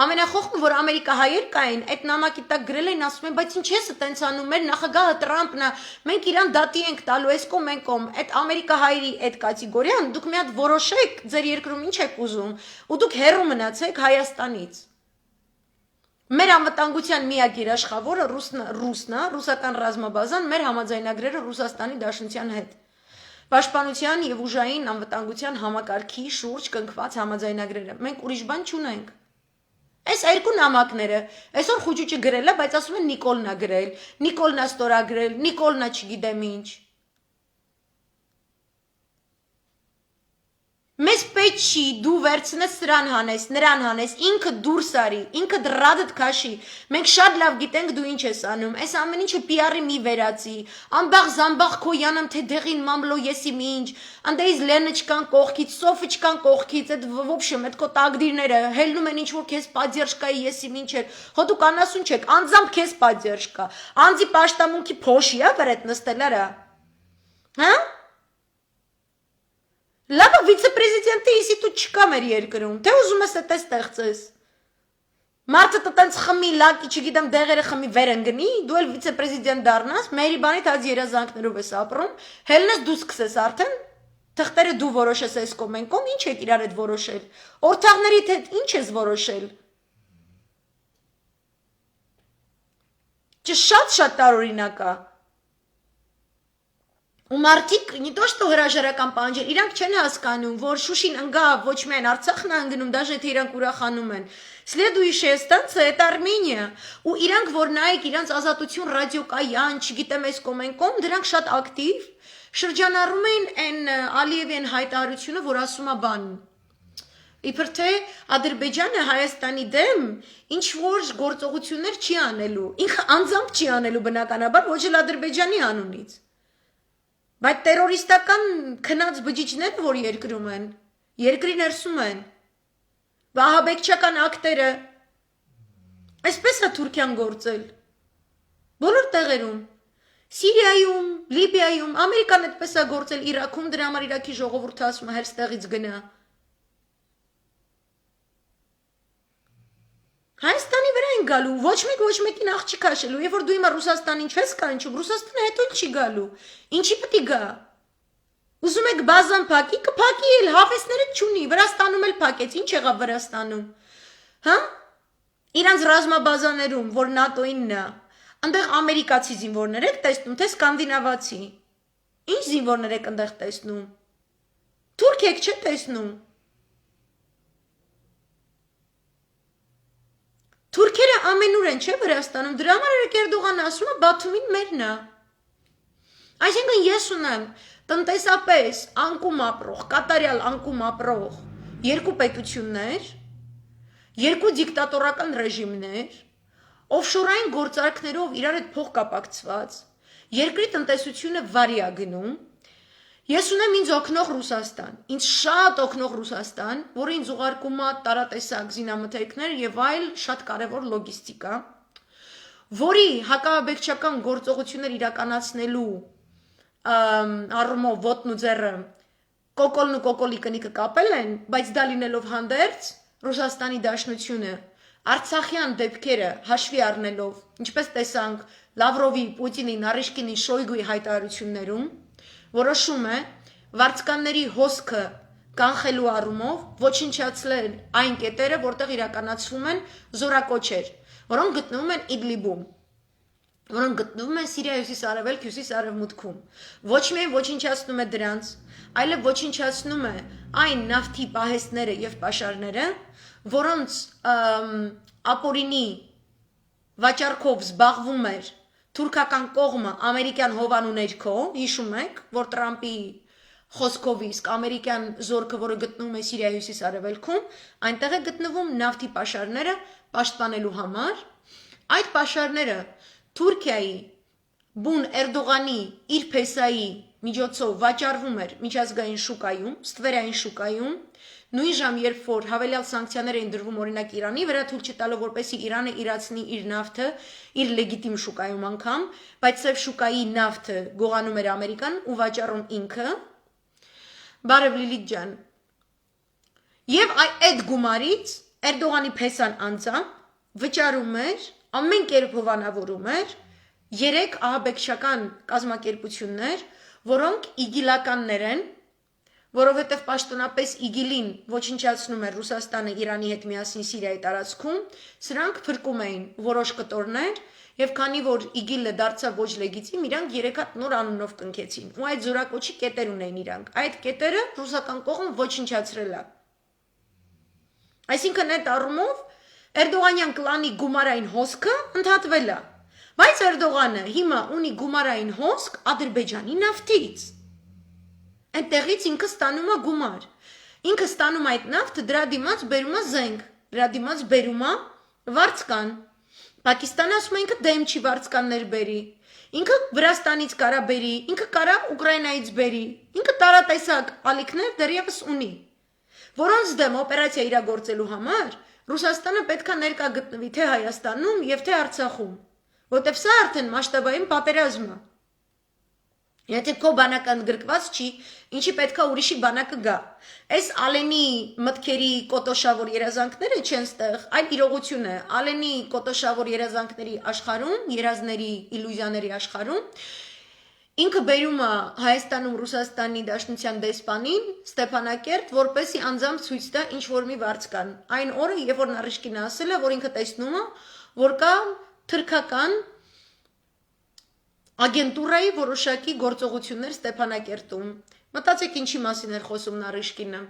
Ամենախոխմը, որ ամերիկահայեր կային, այդ նամակի տակ գրել են, ասում են, բայց ինչ ես տենց անում, մեր նախագահը Տրամպն է, մենք իրան դատի ենք տալու, այս կողմ են կողմ, այդ ամերիկահայերի այդ կատեգորիան, դուք մի հատ որոշեք, ձեր երկրում ինչ եք ուզում, ու դուք հեռու մնացեք Հայաստանից։ Մեր անվտանգության միակ երաշխավորը ռուսական ռազմաբազան, մեր համաձայնագրերը Ռուսաստանի Դաշնության հետ։ Պաշտպանության եւ ուժային անվտանգության համակարգի շուրջ կնքված համաձայնագրերը։ Մենք ուրիշ բան չունենք։ Այս երկու նամակները, այսօր Խուջուճը գրել է, բայց ասում են Նիկոլն է գրել, Նիկոլն է ստորագրել, Նիկոլն է չգիտեմ ինչ։ Մեզ պետք չի դու վերցնես սրան հանես, նրան հանես, ինքը դուրս արի, ինքը դրադդ քաշի, մենք շատ լավ գիտենք դու ինչ ես անում, այս ամեն ինչը PR-ի մի վերացի, ամբաղ զամբաղ քո յանամ թե դեղին մամլո եսի մի ինչ, անդեից Լենը չկան կողքից, Սոֆը չկան կողքից, այդ ոբշեմ, այդ քո տագդիրները, հելնում են ինչ որ քեզ պատերժկայի եսի մի ինչեր, հո դու կանասուն չեք, անձամբ քեզ պատերժկա, անձի պաշտամունքի փոշի է վրետ նստելարա, հա? Լավը վիցեպրեզիդենտի ինստիտուտ չկա մեր երկրում, թե ուզում ես այդ ստեղծես։ Մարդը տենց խմի, լակի, չգիտեմ, դեղերը խմի վեր ընկնի, դու էլ վիցեպրեզիդենտ դառնաս, մերի բանիդ հաց երազանքներով ես ապրում, հելնես դու սկսես արդեն, թղթերը դու որոշես այս կողմ են կողմ, ինչ եք իրար հետ որոշել, օրթաղներիդ հետ ինչ ես որոշել։ Շատ տարօրինակ է։ Ու մարդիկ, не то что հրաժարական պահանջել, իրանք չեն հասկանում, որ Շուշին ընկա ոչ միայն Արցախն է ընկնում, даже եթե իրանք ուրախանում են։ Следующая станция это Армения, ու իրանք որ նայեք իրանք ազատություն ռադիոկայան, չգիտեմ այս կոմենկոմ, դրանք շատ ակտիվ շրջանառում են այն Ալիևյան հայտարարությունը, որ ասում է բան։ Իբր թե Ադրբեջանը Հայաստանի դեմ ինչ որ գործողություններ չի անելու, ինքը անձամբ չի անելու բնականաբար, ոչ էլ Ադրբեջանի անունից։ Բայց տերորիստական քնած բջիջները, որ երկրում են, երկրի ներսում են, վահաբեկչական ակտերը, այսպես է Թուրքիան գործել, բոլոր տեղերում, Սիրիայում, Լիբիայում, Ամերիկան այդպես է գործել Իրաքում, դրա համար Իրաքի ժողովուրդը ասում է հերս տեղից գնա։ Հայաստանի վրա են գալու, ոչ մեկին աղ չի քաշելու, եւ որ դու հիմա Ռուսաստանին չես կանչում, Ռուսաստանը հետո չի գալու։ Ինչի պետք է գա։ Ուզում եք բազան փակի, կփակի էլ, հավեսները չունի, Վրաստանում էլ փակեց, ինչ եղավ Վրաստանում։ Հա? Իրանց ռազմաբազաներում, որ ՆԱՏՕ-ինն է, Այնտեղ ամերիկացի զինվորներ եք տեսնում, թե սկանդինավացի։ Ինչ զինվորներ եք այնտեղ տեսնում։ Թուրք եք չէ տեսնում։ Թուրքերը ամենուր են չէ Վրաստանում, դրա համար էր Էրդողանը ասում է Բաթումին մերն է։ Այսինքն ես ունեմ տնտեսապես անկում ապրող, կատարյալ անկում ապրող երկու պետություններ, երկու դիկտատորական ռեժիմներ, օֆշորային գործարքներով իրար հետ փող կապակցված, երկրի տնտեսությունը վարի է գնում, ես ունեմ ինձ օգնող Ռուսաստան, ինձ շատ օգնող Ռուսաստան, որը ինձ ուղարկում է տարատեսակ զինամթերքներ եւ այլ շատ կարեւոր լոգիստիկա, որի հակաբեկչական գործողություններ իրականացնելու առումով ոտն ու ձեռը կոկոլն ու կոկոլի կնիկը կապել են, բայց դա լինելով հանդերձ Ռուսաստանի Դաշնությունը Արցախյան դեպքերը հաշվի առնելով, ինչպես տեսանք Լավրովի, Պուտինի, Նարիշկինի, Շոյգուի հայտարարություններում, որոշում է վարձկանների հոսքը կանխելու առումով ոչնչացնել այն կետերը, որտեղ իրականացվում են զորակոչեր, որոնք գտնվում են Իդլիբում, որոնք գտնվում են Սիրիայի հյուսիս-արևելք, հյուսիս-արևմուտքում։ Ոչ միայն ոչնչացնում է դրանց, այլև ոչնչացնում է այն նավթի պահեստները եւ պաշարները, որոնց ապօրինի վաճառքով զբաղվում էր թուրքական կողմը ամերիկյան հովանու ներքո, հիշում եք, որ Տրամպի խոսքով իսկ ամերիկյան զորքը, որը գտնվում է Սիրիայի հյուսիս-արևելքում, այնտեղ է գտնվում նավթի պաշարները պաշտպանելու համար։ Այդ պաշարները Թուրքիայի բուն Էրդողանի իր փեսայի միջոցով վաճառվում էր միջազգային շուկայում, ստվերային շուկայում, նույն ժամ, երբ որ հավելյալ սանկցիաներ էին դրվում օրինակ Իրանի վրա, թույլ չտալով որպեսզի Իրանը իրացնի իր նավթը իր լեգիտիմ շուկայում անգամ, բայց սև շուկայի նավթը գողանում էր Ամերիկան ու վաճառում ինքը։ Բարև Լիլիթ ջան։ Եվ այդ գումարից Էրդողանի փեսան անձամբ վճարում էր, ամեն կերպ հովանավորում էր 3 ահաբեկչական կազմակերպություններ, որոնք իգիլականներ են, որովհետև պաշտոնապես իգիլին ոչնչացնում էր Ռուսաստանը Իրանի հետ միասին Սիրիայի տարածքում, սրանք փրկում էին որոշ կտորներ եւ քանի որ իգիլը դարձավ ոչ լեգիտիմ, իրանք 3 հատ նոր անունով կնքեցին։ Ու այդ զորակոչի կետեր ունեն իրանք։ Այդ կետերը ռուսական կողմը ոչնչացրել է։ Այսինքն այդ առումով Էրդողանյան կլանի գումարային հոսքը ընդհատվել է։ Բայց Էրդողանը հիմա ունի գումարային հոսք Ադրբեջանի նավթից։ Այնտեղից ինքը ստանում է գումար։ Ինքը ստանում է այդ նավթը, դրա դիմաց բերում է զենք, դրա դիմաց բերում է վարձկան։ Պակիստանը ասում է ինքը դեմ չի վարձկաններ բերի։ Ինքը Վրաստանից կարա բերի, ինքը կարա Ուկրաինայից բերի։ Ինքը տարատեսակ ալիքներ դեռևս ունի, որոնց դեմ օպերացիա իրագործելու համար Ռուսաստանը պետք է ներկա գտնվի թե Հայաստանում եւ թե Արցախում, որտեւ սա արդեն մասշտաբային պատերազմ է։ Եթե քո բանակը ընդգրկված չի, ինչի պետքա ուրիշի բանակը գա։ Այս Ալենի մտքերի կոտոշավոր երազանքները չեն ստեղ, այլ իրողություն է։ Ալենի կոտոշավոր երազանքների աշխարհում, երազների, իլյուզիաների աշխարհում ինքը բերում է Հայաստանում Ռուսաստանի Դաշնության դեսպանին Ստեփանակերտ, որպեսի անձամբ ցույց տա ինչ որ մի վարձկան։ Այն օրը, երբ որ Նարիշկինը ասել է, որ ինքը տեսնում է, որ կա թրքական ագենտուրայի որոշակի գործողություններ Ստեփանակերտում։ Մտածեք ինչի մասին էր խոսում Նարիշկինը։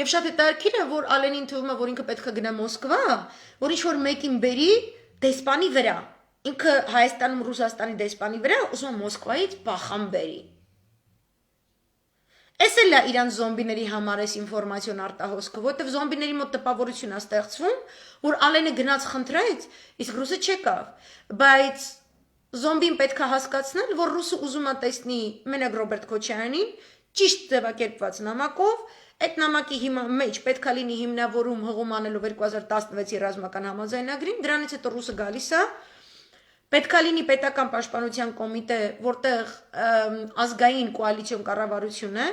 Եվ շատ հետաքրքիր է, որ Ալենին թվում է, որ ինքը պետք է գնա Մոսկվա, որ ինչ որ մեկին բերի դեսպանի վրա։ Ինքը Հայաստանում Ռուսաստանի դեսպանի վրա ուզում է Մոսկվայից բախան բերի։ Էս էլ է իրան զոմբիների համար էս ինֆորմացիոն արտահոսքը, որտեվ զոմբիների մոտ տպավորություն է ստեղծվում, որ Ալենը գնաց խնդրեց, իսկ ռուսը չեկավ, բայց զոմբին պետք է հասկացնել, որ ռուսը ուզում է տեսնի մենակ Ռոբերտ Քոչարյանին ճիշտ ձևակերպված նամակով, այդ նամակի մեջ պետք է լինի հիմնավորում հղում անելով 2016-ի ռազմական համաձայնագրին, դրանից հետո ռուսը գալիս է, պետք է լինի պետական պաշտպանության կոմիտե, որտեղ ազգային կոալիցիոն կառավարություն է,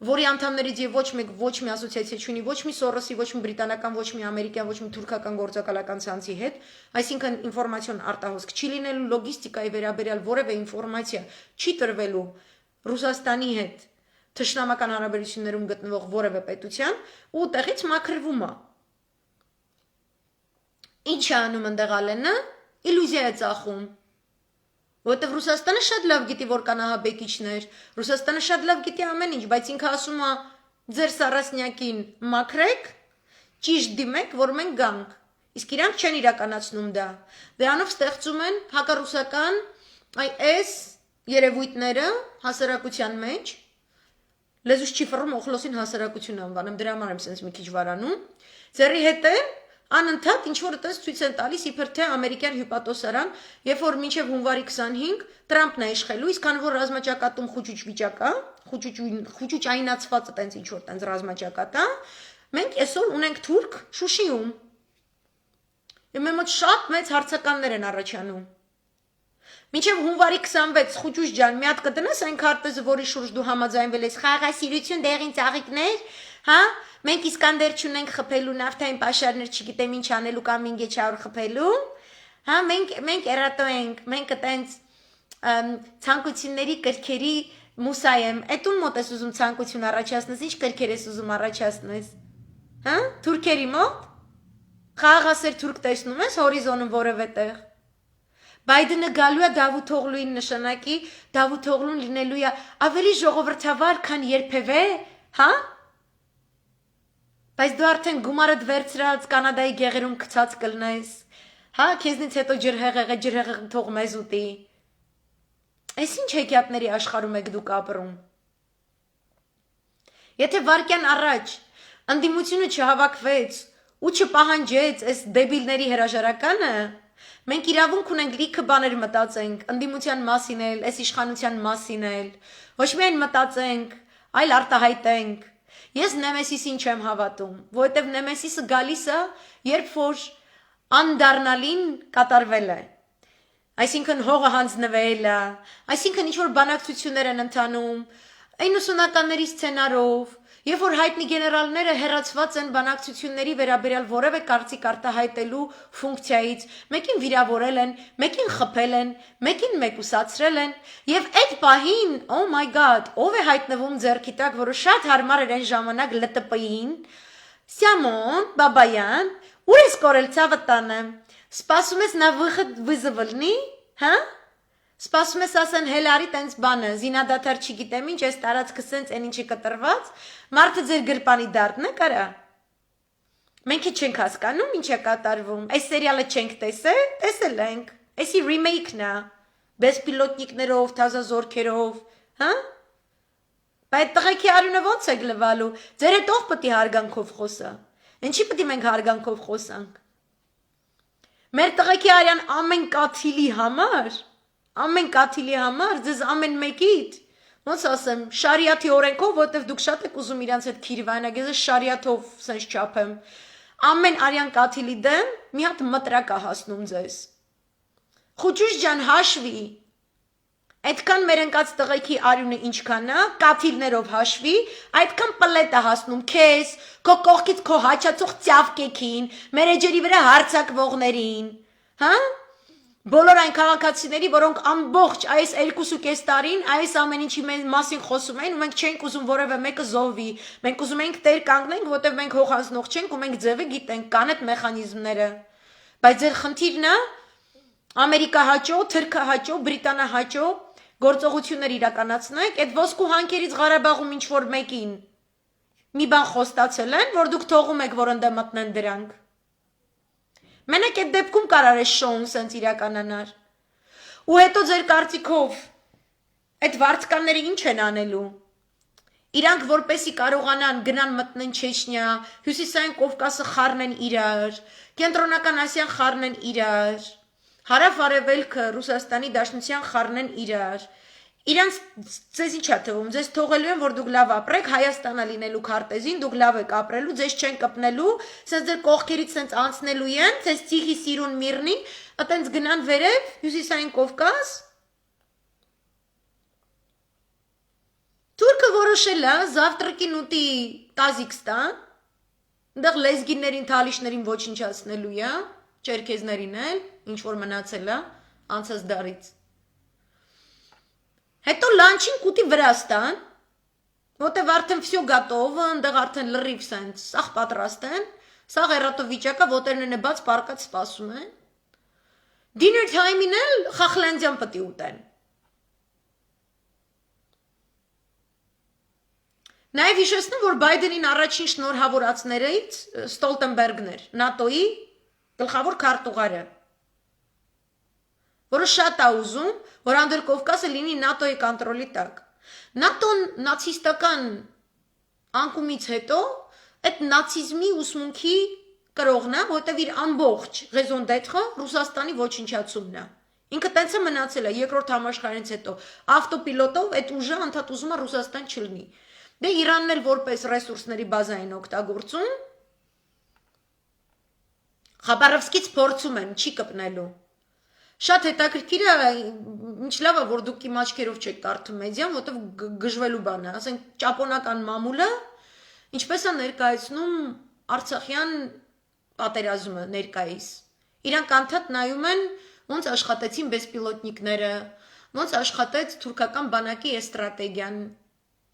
որի անդամներից եւ ոչ մի ասոցիացիա չունի, ոչ մի Սորոսի, ոչ մի բրիտանական, ոչ մի ամերիկյան, ոչ մի թուրքական գործակալական ցանցի հետ, այսինքն ինֆորմացիոն արտահոսք չի լինելու, լոգիստիկայի վերաբերյալ որևէ ինֆորմացիա չի տրվելու Ռուսաստանի հետ թշնամական հարաբերություններում գտնվող որևէ պետության ու տեղից մաքրվում է։ Ինչ է անում ընդեղ Ալենը, իլյուզիա է ծախում, Որովհետև Ռուսաստանը շատ լավ գիտի, որ կան ահաբեկիչներ, Ռուսաստանը շատ լավ գիտի ամեն ինչ, բայց ինքը ասում է ձեր սառասնյակին մաքրեք, ճիշտ դիմեք, որ մենք գանք։ Իսկ իրանք չեն իրականացնում դա։ Դրանով ստեղծում են հակառուսական այս երևույթները հասարակության մեջ, լեզուս չի ֆռում օխլոսին հասարակություն անվանեմ, դրա համար եմ սենց մի քիչ վարանում, ձերի հետ են անընդհատ ինչ-որ այդպես ցույց են տալիս իբր թե ամերիկյան հյուպատոսարան, երբ որ մինչև հունվարի 25 Տրամպն է իշխելու, իսկ քան որ ռազմաճակատում խուճուճ վիճակ է, խուճուճայնացված այտենց ինչ-որ այտենց ռազմաճակատ է, մենք այսօր ունենք թուրք Շուշիում։ Մեր մոտ շատ մեծ հարցականներ են առաջանում։ Մինչև հունվարի 26 Խուճուճ ջան, մի հատ կտնես այն քարտեզը, որի շուրջ դու համաձայնվել ես, խաղաղասիրություն, դեղին ծաղիկներ, հա? Մենք Իսկանդեր չունենք խփելու, նավթային պաշարներ չգիտեմ ինչ անելու կամ ինգեչավոր խփելու, հա? Մենք էրատո ենք, մենք այտենց ցանկությունների կրքերի մուսայ եմ։ Էտուն մոտ ես ուզում ցանկություն առաջացնես, ինչ կրքեր ես ուզում առաջացնես։ Հա? Թուրքերի մոտ խաղաղասեր թուրք տեսնում ես հորիզոնում որևէ տեղ։ Բայդենը գալու է Դավութ Օղլուին նշանակի, Դավութ Օղլուն լինելու է ավելի ժողովրդավար, քան երբևէ, հա? Բայց դու արդեն գումարդ վերցրած Կանադայի գեղերում գցած կլնես, հա, քեզնից հետո ջրհեղեղը թող մեզ ուտի։ Այս ինչ հեքիաթների աշխարհում եք դուք ապրում։ Եթե վարկյան առաջ ընդդիմությունը չհավաքվեց ու չպահանջեց այս դեբիլների հրաժարականը, մենք իրավունք ունենք լիքը բաներ մտածենք, ընդդիմության մասին էլ, այս իշխանության մասին էլ, ոչ միայն մտածենք, այլ արտահայտենք։ Ես Նեմեսիսին չեմ հավատում, որովհետև Նեմեսիսը գալիս է, երբ որ անդառնալին կատարվել է։ Այսինքն հողը հանձնվել է, այսինքն ինչ-որ բանակցություններ են ընթանում, այն 90-ականների սցենարով, երբ որ հայտնի գեներալները հեռացված են բանակցությունների վերաբերյալ որևէ կարծիք արտահայտելու ֆունկցիայից, մեկին վիրավորել են, մեկին խփել են, մեկին մեկուսացրել են, եւ այդ պահին, oh my god, ով է հայտնվում ձեռքի տակ, որը շատ հարմար էր այն ժամանակ ԼՏՊ-ին, Սյամոն Բաբայան, ուր ես կորել ցավը տանը, սպասում ես նա վզվլնի, հա? Սպասում ես ասեն հելարի տենց բանը, զինադադար չգիտեմ ինչ, այս տարածքը սենց այն ինչի կտրված, մարդը ձեր գրպանի դարդն է կարա։ Մենք չենք հասկանում ինչ է կատարվում, այս սերիալը չենք տեսել ենք, այսի ռիմեյքն է, բեսպիլոտնիկներով, թազազորքերով, հա? Բայց տղեկի արյունը ոնց է գլվալու, ձեր հետ ով պտի հարգանքով խոսա, ինչի պտի մենք հարգանքով խոսանք։ Մեր տղեկի արյան ամեն կաթիլի համար, ձեզ ամեն մեկիդ, ոնց ասեմ, շարիաթի օրենքով, որտև դուք շատ եք ուզում իրանց հետ քիրվանակ, ես շարիաթով սենց չափեմ, ամեն արյան կաթիլի դեմ մի հատ մտրակ է հասնում ձեզ։ Խուճուճ ջան հաշվի, այդքան մեր ընկած տղեկի արյունը ինչքան է, կաթիլներով հաշվի, այդքան պլետ է հասնում քեզ, քո կողքից քո հաչացող ծավկեքին, մեր էջերի վրա հարձակվողներին, հա? Բոլոր այն քաղաքացիների, որոնք ամբողջ այս 2.5 տարին այս ամեն ինչի մասին խոսում են, ու մենք չենք ուզում որևէ մեկը զոհվի, մենք ուզում ենք տեր կանգնենք, որտեղ մենք հողանձնող չենք ու մենք ձևը գիտենք, կան այդ մեխանիզմները։ Բայց ձեր խնդիրն է Ամերիկա հաճո, Թրքա հաճո, Բրիտանա հաճո գործողություններ իրականացնեք, այդ ոսկու հանքերից Ղարաբաղում ինչ որ մեկին մի բան խոստացել են, որ դուք թողում եք, որ ընդ մտնեն դրանք։ Մենակ այդ դեպքում կարար է շոուն սենց իրականանար։ Ու հետո ձեր կարծիքով այդ վարձկանները ինչ են անելու։ Իրանք որպեսի կարողանան գնան մտնեն Չեչնիա, Հյուսիսային Կովկասը խառնեն իրար, Կենտրոնական Ասիան խառնեն իրար, Հարավ-Արևելքը Ռուսաստանի Դաշնության խառնեն իրար։ Իրանց ձեզ ինչ է թվում, ձեզ թողելու են, որ դուք լավ ապրեք, Հայաստանա լինելու քարտեզին, դուք լավ եք ապրելու, ձեզ չեն կպնելու, սենց ձեր կողքերից սենց անցնելու են, սենց ծիխի սիրուն միրնի, այտենց գնան վերև, Հյուսիսային Կովկաս։ Թուրքը որոշել է, զավտրկին ուտի Տազիկստան, դեղ լեզգիներին, թալիշներին ոչնչացնելու է, չերքեզներին էլ, ինչ որ մնացել է, անցած դարից։ Հետո լանչին կուտի Վրաստան, որտև արդեն վсё գատովը, ընդեղ արդեն լրիվ սենց, սաղ պատրաստ են, սաղ էրատով վիճակա, ոտերն են բաց պարկած սպասում են, Dinner time-ին էլ խախլանդյան պետք է ուտեն։ Նաև հիշեցնում, որ Բայդենին առաջին շնորհավորածներից Ստոլտենբերգն էր, ՆԱՏՕ-ի գլխավոր քարտուղարը, որը շատ է ուզում, որ Անդրկովկասը լինի ՆԱՏՕ-ի կոնտրոլի տակ։ ՆԱՏՕ-ն նացիստական անկումից հետո այդ նացիզմի ուսմունքի կրողն է, որտեղ իր ամբողջ raison d'être-ը Ռուսաստանի ոչնչացումն է։ Ինքը տենց է մնացել է երկրորդ համաշխարհից հետո ավտոպիլոտով այդ ուժը անդադ ուզում է Ռուսաստան չլինի։ Դե Իրանն էլ որպես ռեսուրսների բազային օգտագործում Խաբարովսկից փորձում են, չի կպնելու։ Շատ հետաքրքիր է, ինչ լավ է, որ դուք իմ աչքերով չեք կարդում մեդիան, որտեղ գժվելու բան է, ասենք ճապոնական մամուլը ինչպես է ներկայացնում Արցախյան պատերազմը ներկայիս։ Իրանք անդադ նայում են, ոնց աշխատեցին բեսպիլոտնիկները, ոնց աշխատեց թուրքական բանակի ստրատեգիան։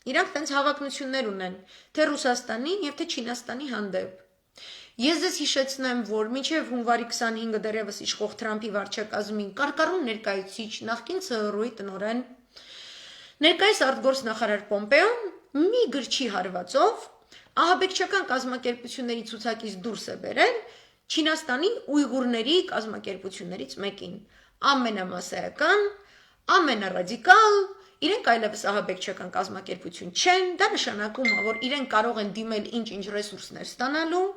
Իրանք տենց հավակնություններ ունեն, թե Ռուսաստանի եւ թե Չինաստանի հանդեպ։ Ես ձեզ հիշեցնեմ, որ մինչև հունվարի 25-ը դեռևս իշխող Թրամփի վարչակազմի կարկառուն ներկայացուցիչ նախկին ՑՌՈ-ի տնօրեն ներկայիս արտգործնախարար Պոմպեոն մի գրչի հարվածով ահաբեկչական կազմակերպությունների ցուցակից դուրս է բերել Չինաստանի ուйղուրների կազմակերպություններից մեկին, ամենամասսայական, ամենառադիկալ, իրենք այլևս ահաբեկչական կազմակերպություն չեն, դա նշանակում է, որ իրենք կարող են դիմել ինչ-ինչ ռեսուրսներ ստանալու,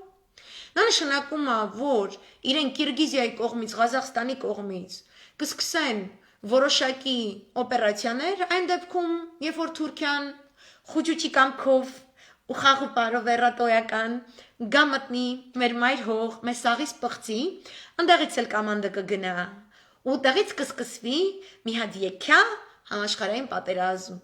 դա նշանակում է, որ իրենք Կիրգիզիայի կողմից, Ղազախստանի կողմից կսկսեն որոշակի օպերացիաներ, այն դեպքում, երբ որ Թուրքիան խոճուճի կամքով ու խաղու պարով վերատոյական գա մտնի մեր մայր հող, մեր սաղից պղծի, ընդեղից էլ կամանդը կգնա, ու տեղից կսկսվի մի հատ եկյա համաշխարհային պատերազմ,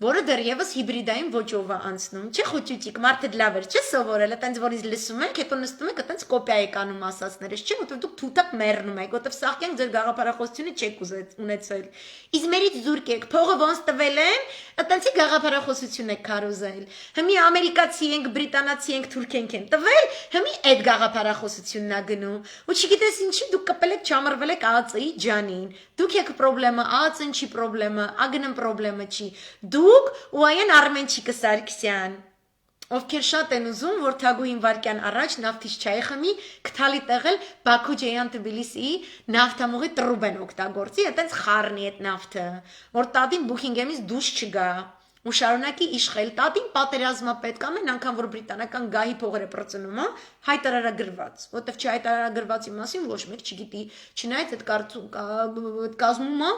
որը դեռևս հիբրիդային ոճով է անցնում, չէ խոճուճիկ, մարդը լավ էր, չէ սովորել, այտենց որ ինձ լսում եք, հետո նստում եք, այտենց կոպիա եք անում ասածներս, չէ, որտեղ դուք թութակ մեռնում եք, որտեղ սաղկյանք ձեր գաղափարախոսությունը չեք ունեցել։ Իզմերից զուրկ եք, փողը ոնց տվել են, այտենցի գաղափարախոսություն եք քարոզել։ Հիմի ամերիկացի ենք, բրիտանացի ենք, թուրքենք են տվել, հիմի այդ գաղափարախոսությունն է գնում։ Ու չգիտես ինչի դուք կպել եք, չամրվել եք ԱԱՑ-ի ջանին։ Դուք եք պրոբլեմը, ԱԱՑ-ն չի պրոբլեմը, ԱԳՆ-ն պրոբլեմը չի։ Դուք ու այն Արմենչիկը Սարգսյան, ովքեր շատ են ուզում, որ թագուհին վարկյան առաջ նավթից չայ խմի, կթալի տեղել Բաքու Ջեյան Թբիլիսիի նավթամուղի տրուբեն օգտագործի, այտենց խառնի այդ նավթը, որ տատին Բուքինգեմից դուրս չգա, ու շարունակի իշխել, տատին պատերազմա պետք ամեն անգամ, որ բրիտանական գահի փողերը պրծնում է, հայտարարագրված, որտեվ չհայտարարագրվածի մասին ոչ մեկ չգիտի, չնայած այդ կազմում է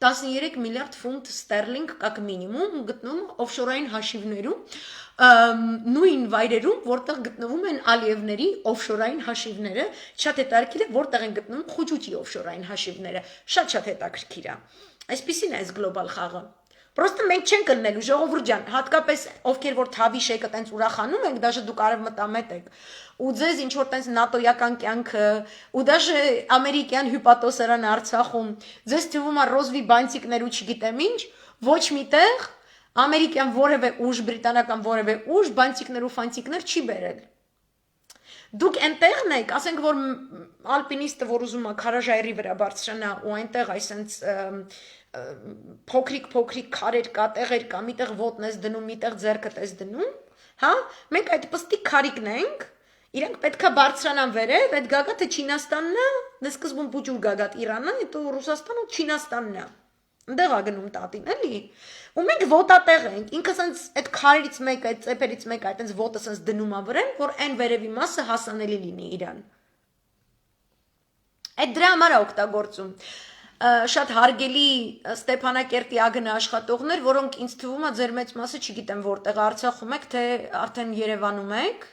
13 միլիարդ ֆունտ ստերլինգ կակ մինիմում գտնում օֆշորային հաշիվներում, նույն վայրերում, որտեղ գտնվում են Ալիևների օֆշորային հաշիվները, շատ հետաքրքիր է, որտեղ են գտնվում Խուջուճի օֆշորային հաշիվները, շատ հետաքրքիր է։ Այսպիսին է այս գլոբալ խաղը։ Պրոստը մենք չենք կլնելու, ժողովուրդ ջան, հատկապես ովքեր որ թավիշ եք, այտենց ուրախանում եք, դաժե դուք արևմտամետ եք, ու ձեզ ինչ որ տենց նատոյական կյանքը, ու դաժե ամերիկյան հյուպատոսարան Արցախում, ձեզ թվում է ռոզվի բանտիկներ ու չգիտեմ ինչ, ոչ միտեղ ամերիկյան որևէ ուժ, բրիտանական որևէ ուժ բանտիկներ ու ֆանտիկներ չի բերել։ Դուք այնտեղն եք, ասենք որ ալպինիստը, որ ուզում է քարաժայռի վրա բարձրանա ու այնտեղ այսենց փոքրիկ քարեր կա, տեղեր կա, միտեղ ոտն ես դնում, միտեղ ձեռքդ ես դնում, հա, մենք այդ պստիկ քարիկն ենք, իրենք պետքա բարձրանան վերև, այդ գագաթը Չինաստանն է, դե սկզբում փուճուր գագաթ Իրանն է, հետո Ռուսաստանը ու Չինաստանն է։ Այնտեղ է գնում տատին, էլի։ Ու մենք ոտատեղ ենք, ինքը սենց այդ քարերից մեկը, այդ ծեփերից մեկը, այտենց ոտը սենց դնում է վրան, որ այն վերևի մասը հասանելի լինի իրան։ Այդ դրա համար է օգտագործում։ Շատ հարգելի Ստեփանակերտի ԱԳՆ աշխատողներ, որոնք ինձ թվում է ձեր մեծ մասը չգիտեմ որտեղ Արցախում եք, թե արդեն Երևանում եք,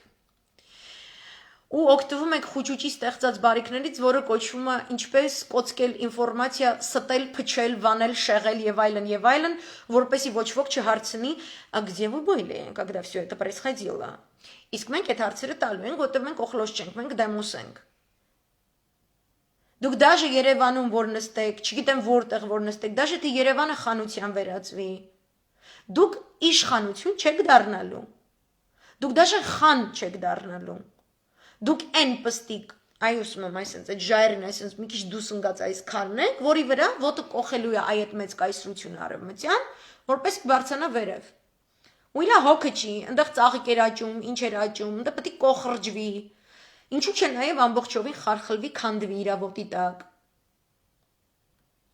ու օգտվում եք Խուճուճի ստեղծած բարիկներից, որը կոչվում է ինչպես կոծկել ինֆորմացիա, ստել, փչել, վանել, շեղել եւ այլն, որպեսի ոչ ոք չհարցնի, а где вы были, когда все это происходило։ Իսկ մենք այդ հարցերը տալու ենք, որտեղ մենք օխլոս չենք, մենք դեմոս ենք։ Դուք դաժե Երևանում որ նստեք, չգիտեմ որտեղ որ նստեք, դաժե թե Երևանը խանության վերածվի։ Դուք իշխանություն չեք դառնալու։ Դուք դաժե խան չեք դառնալու։ Դուք այն պստիկ Այ ուսում եմ այսպես այդ ժայռին այսպես մի քիչ դուս ընկած այս քարն է, որի վրա ոտը կողելու է այդ մեծ կայսրությունը արևմտյան, որպես կբարձանա վերև։ Ու իրա հոգը չի, այնտեղ ծաղիկ էր աճում, ինչ էր աճում, այնտեղ պետք է կողրջվի։ Ինչու՞ չէ նաև ամբողջովին խարխլվի, քանդվի իրա ոտի տակ։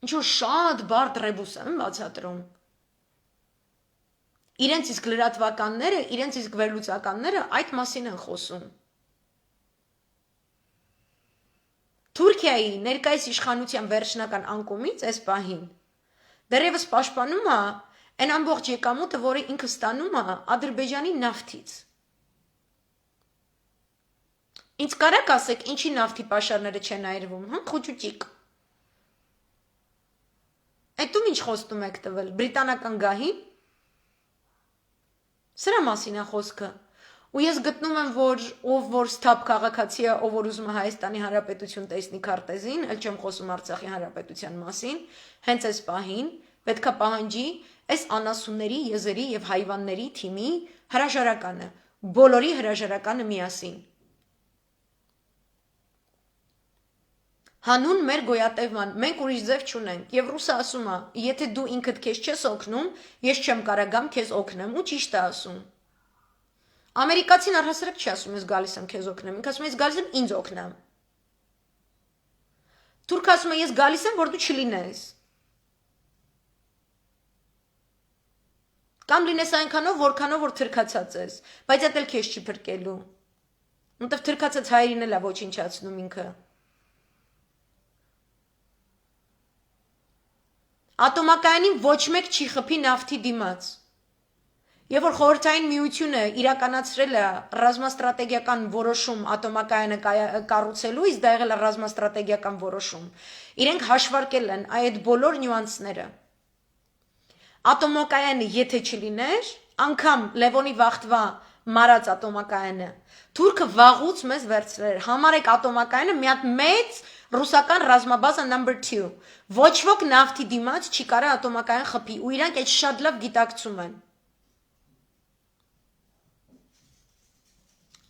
Ինչ որ շատ բարդ ռեբուս եմ բացատրում։ Իրենց իսկ լրատվականները, իրենց իսկ վերլուծականները այդ մասին են խոսում։ Թուրքիայի ներկայիս իշխանության վերջնական անկումից այս պահին դեռևս պաշտպանում է այն ամբողջ եկամուտը, որը ինքը ստանում է Ադրբեջանի նավթից։ Ինձ կարաք ասեք, ինչի նավթի պաշարները չեն այրվում, հա, խուճուճիկ։ Այդ ում ինչ խոստում եք տվել, բրիտանական գահին։ Սրա մասին է խոսքը։ Ու ես գտնում եմ, որ ով որ սթափ քաղաքացի է, ով որ ուզում է Հայաստանի Հանրապետություն տեսնի քարտեզին, ել չեմ խոսում Արցախի Հանրապետության մասին, հենց այս պահին պետքա պահանջի այս անասունների, եզերի եւ հայվանների թիմի հրաժարականը, բոլորի հրաժարականը միասին։ Հանուն մեր գոյատևման, մենք ուրիշ ձև չունենք, եւ ռուսը ասում է, եթե դու ինքդ քեզ չես օգնում, ես չեմ կարա գամ քեզ օգնեմ, ու ճիշտ է ասում։ Ամերիկացին առհասարակ չի ասում, ես գալիս եմ քեզ օգնեմ, ինքը ասում է, ես գալիս եմ ինձ օգնեմ։ Թուրքը ասում է, ես գալիս եմ, որ դու չլինես։ Կամ լինես այնքանով, որքանով որ թրքացած ես, բայց դա էլ քեզ չի փրկելու։ Որտեվ թրքացած հայրին էլ է ոչնչացնում ինքը։ Ատոմակայանին ոչ մեկ չի խփի նավթի դիմաց։ Եվ որ խորհրդային միությունը իրականացրել է ռազմաստրատեգիական որոշում ատոմակայանը կառուցելու, իսկ դա եղել է ռազմաստրատեգիական որոշում։ Իրենք հաշվարկել են այդ բոլոր նյուանսները։ Ատոմակայանը եթե չլիներ, անգամ Լևոնի Վախտվա մարած ատոմակայանը, Թուրքը վաղուց մեզ վերցրել էր։ Համարեք ատոմակայանը մի հատ մեծ ռուսական ռազմաբազա number 2։ Ոչ ոք նավթի դիմաց չի կարա ատոմակայան խփի, ու իրանք այդ շատ լավ գիտակցում են։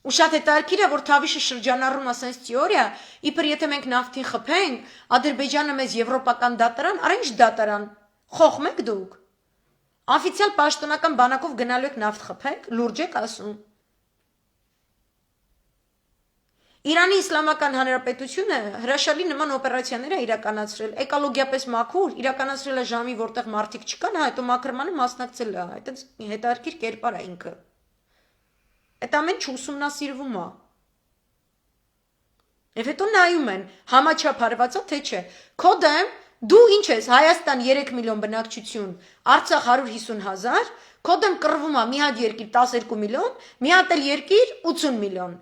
Ու շատ հետաքրքիր է, որ Թավիշը շրջանառում ասենց թեորիա, իբր եթե մենք նավթին խփենք, Ադրբեջանը մեզ եվրոպական դատարան, արա ինչ դատարան, խոխմ եք դուք։ Օֆիցիալ պաշտոնական բանակով գնալու եք նավթ խփեք, լուրջ եք ասում։ Իրանի Իսլամական Հանրապետությունը հրաշալի նման օպերացիաներ է իրականացրել, էկոլոգիապես մաքուր, իրականացրել է ժամի, որտեղ մարդիկ չկան, հետո մաքրմանը մասնակցել է, այդպես հետաքրքիր կերպար է ինքը։ Այդ ամեն չուսումնասիրվում է։ Եվ հետո նայում են, համաչափ հարվածա թե չէ։ Քո դեմ դու ինչ ես, Հայաստան 3 միլիոն բնակչություն, Արցախ 150,000, քո դեմ կռվում է մի հատ երկիր 12 միլիոն, մի հատ էլ երկիր 80 միլիոն։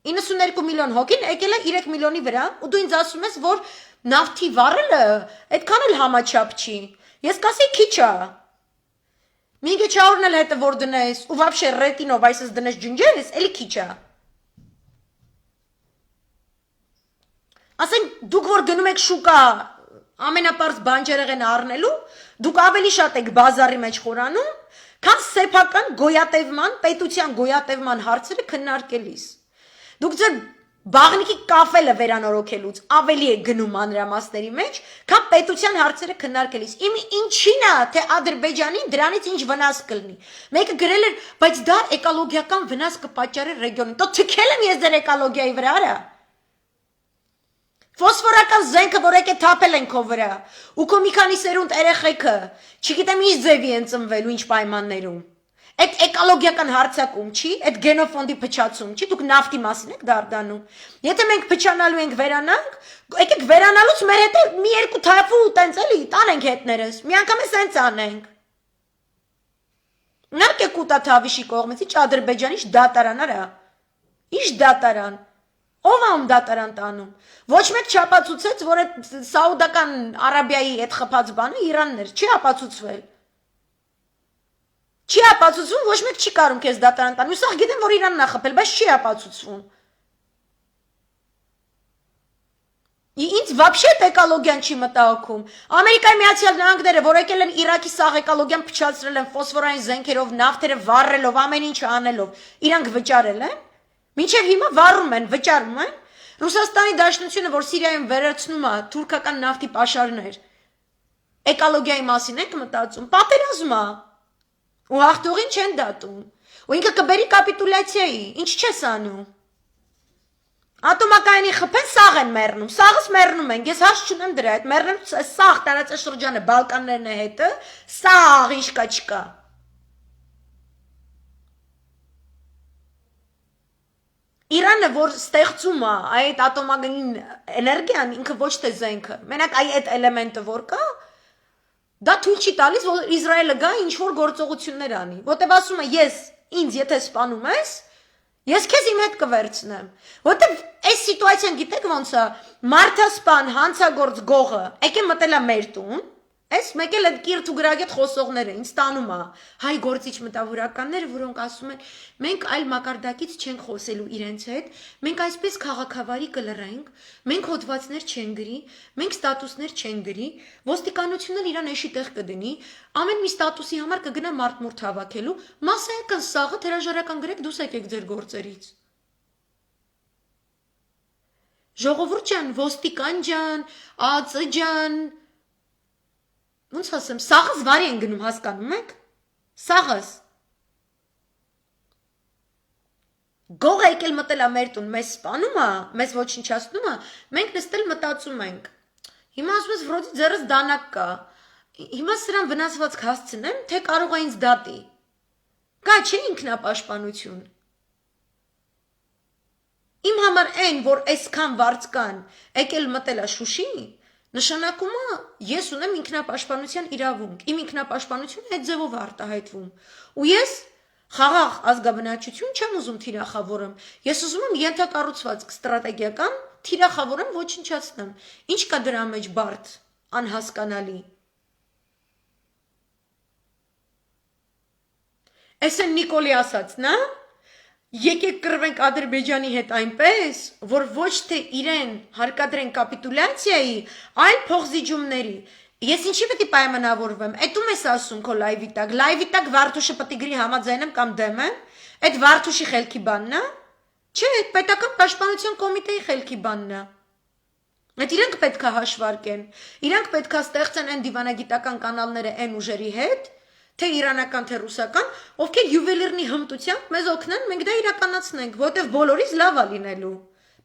92 միլիոն հոգին եկել է 3 միլիոնի վրա, ու դու ինձ ասում ես, որ նավթի վառելը այդքան էլ համաչափ չի։ Ես կասեի քիչ է։ Մինչե չառնել հետը որ դնես, ու вообще ռետինով այսպես դնես ջնջես, էլի քիչ է։ Ասենք դուք որ գնում եք շուկա ամենապարզ բանջարեղեն առնելու, դուք ավելի շատ եք բազարի մեջ խորանում, քան սեփական գոյատևման, պետության գոյատևման հարցերը քննարկելիս։ Դուք ձեր բաղնիքի կաֆելը վերանորոգելուց ավելի է գնում մանրամասների մեջ, քան պետության հարցերը քննարկելիս։ Ինչին է, թե Ադրբեջանին դրանից ինչ վնաս կլինի։ Մեկը գրել էր, բայց դա էկոլոգիական վնաս կպատճառի ռեգիոնին։ Դու թքել եմ ես ձեր էկոլոգիայի վրա, արա։ Ֆոսֆորական զենքը, որ եկե թափել են քո վրա, ու քո մի քանի սերունդ երեխեքը, չգիտեմ ինչ ձևի են ծնվելու, ինչ պայմաններում։ Այդ էկոլոգիական հարցակում չի, այդ գենոֆոնդի փչացում չի, դուք նավթի մասին եք դարդանում։ Եթե մենք փչանալու ենք վերանանք, եկեք վերանալուց մեր հետ մի երկու թափու տենց էլի տանենք հետներս, մի անգամ է սենց անենք։ Նարկ եք ուտա Թավիշի կողմից, ինչ Ադրբեջանի ինչ դատարան արա։ Ինչ դատարան։ Ով ամ դատարան տանում։ Ոչ մեկ չապացուցեց, որ այդ Սաուդական Արաբիայի այդ խփած բանը Իրանն էր, չի ապացուցվել։ Չի ապացուցվում, ոչ մեկ չի կարում քեզ դատարան տան։ Ուսախ գիտեմ, որ Իրանն է խփել, բայց չի ապացուցվում։ Ինձ вообще էկոլոգիան չի մտահոգում։ Ամերիկայի Միացյալ Նահանգները, որ եկել են Իրաքի սաղ էկոլոգիան փչացրել են ֆոսֆորային զենքերով, նավթերը վառելով, ամեն ինչ անելով, իրանք վճարել են։ Մինչև հիմա վառում են, վճարում են։ Ռուսաստանի Դաշնությունը, որ Սիրիայում վերացնում է թուրքական նավթի պաշարներ, էկոլոգիայի մասին եք մտածում, պատերազմ է։ Ու հաղթողին չեն դատում։ Ու ինքը կբերի կապիտուլյացիայի, ինչ չես անում։ Ատոմակայանի խփեն սաղ են մեռնում, սաղս մեռնում են, ես հաս չունեմ դրա հետ, մեռնելուց սաղ տարածաշրջանը Բալկաններն է հետը, սաղ ինչ կա չկա։ Իրանը, որ ստեղծում է այդ ատոմակայանի էներգիան, ինքը ոչ թե զենքը, մենակ այդ էլեմենտը որ կա, դա թույլ չի տալիս, որ Իսրայելը գա ինչ-որ գործողություններ անի, որտեվ ասում է, ես ինձ եթե սպանում ես, ես քեզ իմ հետ կվերցնեմ, որտեվ այս սիտուացիան գիտեք ոնց է, մարդասպան, հանցագործ գողը, եկե մտել է մեր տուն, այս մեկ էլ այդ կիրթ ու գրագետ խոսողները ինձ տանում է, հայ գործիչ մտավորականները, որոնք ասում են, մենք այլ մակարդակից չենք խոսելու իրենց հետ, մենք այսպես քաղաքավարի կլռենք, մենք հոդվածներ չեն գրի, մենք ստատուսներ չեն գրի, ոստիկանությունն իրան էշի տեղ կդնի, ամեն մի ստատուսի համար կգնա մարդ-մուրդ հավաքելու, մասսայական սաղը հրաժարական գրեք դուս եկեք ձեր գործերից։ Ժողովուրդ ջան, ոստիկան ջան, ԱԾ ջան, ոնց ասեմ, սաղս վարի են գնում, հասկանում եք, սաղս, գողը եկել մտել է մեր տուն, մեզ սպանում է, մեզ ոչնչացնում է, մենք նստել մտածում ենք, հիմա ասում ես վրոդի ձեռս դանակ կա, հիմա սրան վնասվածք հասցնեմ, թե կարող է ինձ դատի, կա չէ ինքնապաշտպանություն, իմ համար այն, որ այսքան վարձկան եկել մտել է Շուշի, նշանակում է ես ունեմ ինքնապաշտպանության իրավունք, իմ ինքնապաշտպանությունը այդ ձևով արտահայտվում, ու ես խաղաղ ազգաբնակչություն չեմ ուզում թիրախավորեմ, ես ուզում եմ ենթակառուցվածք ստրատեգիական թիրախավորեմ ոչնչացնեմ, ինչ կա դրա մեջ բարդ, անհասկանալի։ Այս են Նիկոլի ասածն է, եկեք կռվենք Ադրբեջանի հետ այնպես, որ ոչ թե իրեն հարկադրեն կապիտուլյացիայի, այլ փողզիջումների։ Ես ինչի պետք է պայմանավորվեմ, էդում ես ասում քո լայվի տակ Վարդուշը պետք է գրի համաձայնեմ կամ դեմ եմ, այդ Վարդուշի խելքի բանն է, չէ, այդ պետական պաշտպանության կոմիտեի խելքի բանն է։ Այդ իրանք պետք է հաշվարկեն, իրանք պետք է ստեղծեն այն դիվանագիտական կանալները այն ուժերի հետ, թե իրանական, թե ռուսական, ովքեր յուվելիրնի հմտությամբ մեզ օգնեն, մենք դա իրականացնենք, որտեվ բոլորից լավ է լինելու,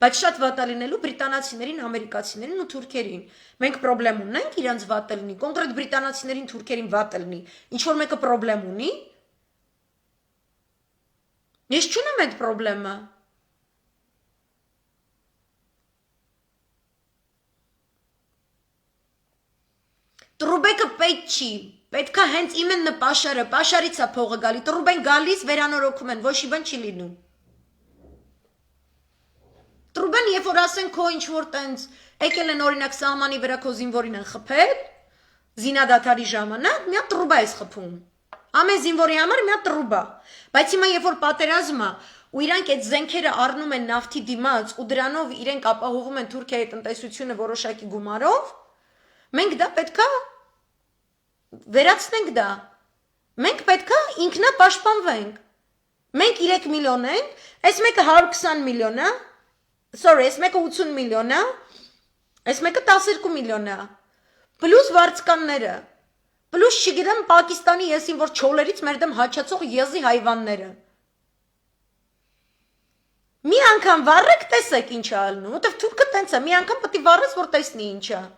բայց շատ վատ է լինելու բրիտանացիներին, ամերիկացիներին ու թուրքերին։ Մենք պրոբլեմ ունենք իրանց վատ լինի, կոնկրետ բրիտանացիներին, թուրքերին վատ լինի։ Ինչ որ մեկը պրոբլեմ ունի։ Ես չունեմ այդ պրոբլեմը։ Տրուբեկը պետք չի, պետք է հենց իմենը պաշարը, պաշարից է փողը գալի, տրուբեն գալիս վերանորոգում են, ոչ մի բան չի լինում։ Տրուբեն երբ որ ասեն քո ինչ որ տենց եկել են օրինակ սահմանի վրա քո զինվորին են խփել, զինադադարի ժամանակ մի հատ տրուբա ես խփում։ Ամեն զինվորի համար մի հատ տրուբա։ Բայց հիմա երբ որ պատերազմ է ու իրանք այդ զենքերը առնում են նավթի դիմաց ու դրանով իրենք ապահովում են Թուրքիայի տնտեսությունը որոշակի գումարով, մենք դա պետքա վերացնենք դա, մենք պետքա ինքնապաշտպանվենք, մենք 3 միլիոն ենք, այս մեկը 120 միլիոն է, այս մեկը 80 միլիոն է, այս մեկը 12 միլիոն է, պլուս վարձկանները, պլուս չգիտեմ Պակիստանի եսին, որ չոլերից մեր դեմ հաչացող եզի հայվանները, մի անգամ վառեք տեսեք ինչ է ալնում, որտև թուրքը տենց է, մի անգամ պետք է վառես, որ տեսնի ինչ է։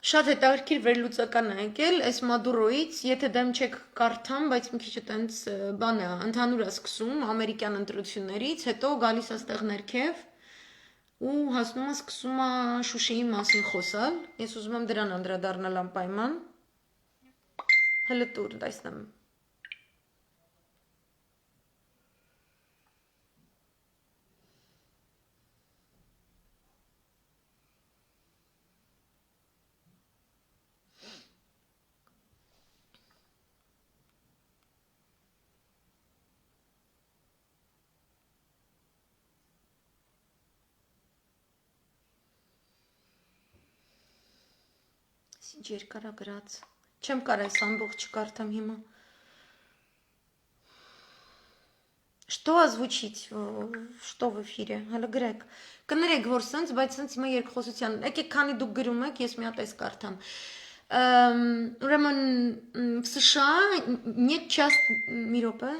Շատ հետաքրքիր վերլուծական է եկել, այս Մադուրոից, եթե դեմ չեք կարդամ, բայց մի քիչ այտենց բան է, ընդհանուր է սկսում ամերիկյան ընտրություններից, հետո գալիս է ստեղ ներքև ու հասնում է սկսում է Շուշիի մասին խոսալ, ես ուզում եմ դրան անդրադառնալ անպայման, հələ տուր, տեսնեմ։ Երկարա գրած։ Չեմ կարող այս ամբողջը կարդամ հիմա։ Что озвучить? Что в эфире? Հələ գրեք։ Կներեք, որ սենց, բայց սենց հիմա երկխոսության։ Եկեք, քանի դուք գրում եք, ես մի հատ այս կարդամ։ Ուրեմն в США нет част... Մի րոպե։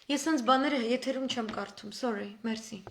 Ես сенс баннеры եթերում չեմ կարդում, sorry, merci.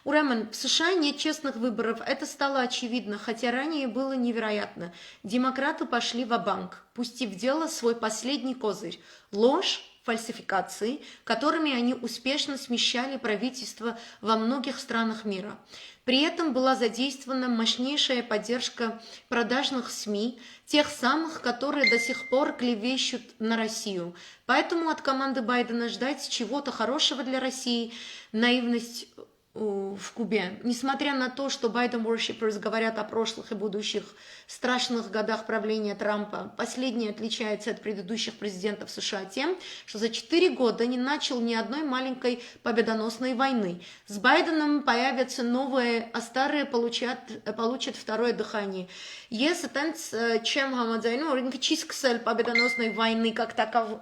Ուրեմն, в США нет честных выборов, это стало очевидно, хотя ранее было невероятно. Демократы пошли ва-банк, пустив в дело свой последний козырь – ложь, фальсификации, которыми они успешно смещали правительство во многих странах мира. При этом была задействована мощнейшая поддержка продажных СМИ, тех самых, которые до сих пор клевещут на Россию. Поэтому от команды Байдена ждать чего-то хорошего для России – наивность в Кубе. Несмотря на то, что Байден-worshippers говорят о прошлых и будущих страшных годах правления Трампа, последний отличается от предыдущих президентов США тем, что за 4 года не начал ни одной маленькой победоносной войны. С Байденом появятся новые, а старые получат второе дыхание. Ես այտենց չեմ համաձայնում, որ ինքը չի սկսել победоносной войны как таковой.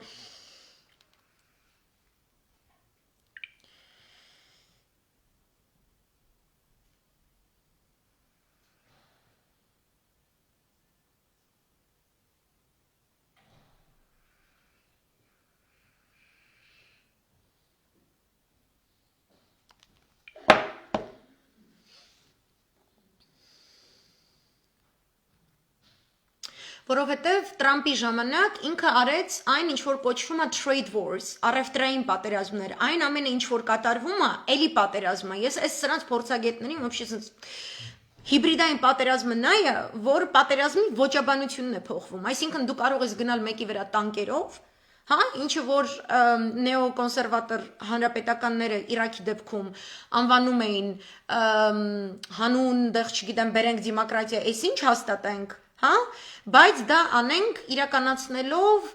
Որովհետև Տրամպի ժամանակ ինքը արեց այն, ինչ որ կոչվում է trade wars, առևտրային պատերազմներ, այն ամենը ինչ որ կատարվում է, էլի պատերազմ է։ Ես այս սրանց փորձագետներին вообще հիբրիդային պատերազմը նա է, որ պատերազմի ոճաբանությունն է փոխվում։ Այսինքն դու կարող ես գնալ մեկի վրա տանկերով, հա, ինչը որ նեոկոնսերվատոր հանրապետականները Իրաքի դեպքում անվանում էին հանուն, դեղ չգիտեմ, բերենք դեմոկրատիա, այս ինչ հաստատենք, հա, բայց դա անենք իրականացնելով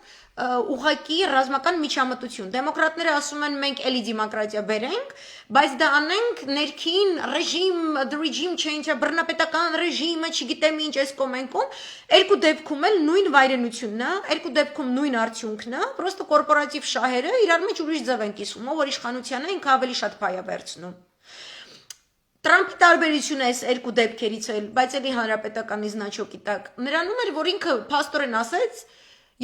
ուղղակի ռազմական միջամտություն։ Դեմոկրատները ասում են մենք էլի դեմոկրատիա բերենք, բայց դա անենք ներքին ռեժիմ, the regime change, բռնապետական ռեժիմը, չգիտեմ ինչ այս կոմենքում, երկու դեպքում էլ նույն վայրենությունն է, երկու դեպքում նույն արդյունքն է, պրոստը կորպորատիվ շահերը իրար մեջ ուրիշ ձև են կիսում, որ իշխանությանը ինքը ավելի շատ փայ է վերցնում։ Տրամպի տարբերությունը այս երկու դեպքերից էլ, բայց էլի հանրապետականի զնաչոկի տակ, նրանում էր, որ ինքը փաստորեն ասեց,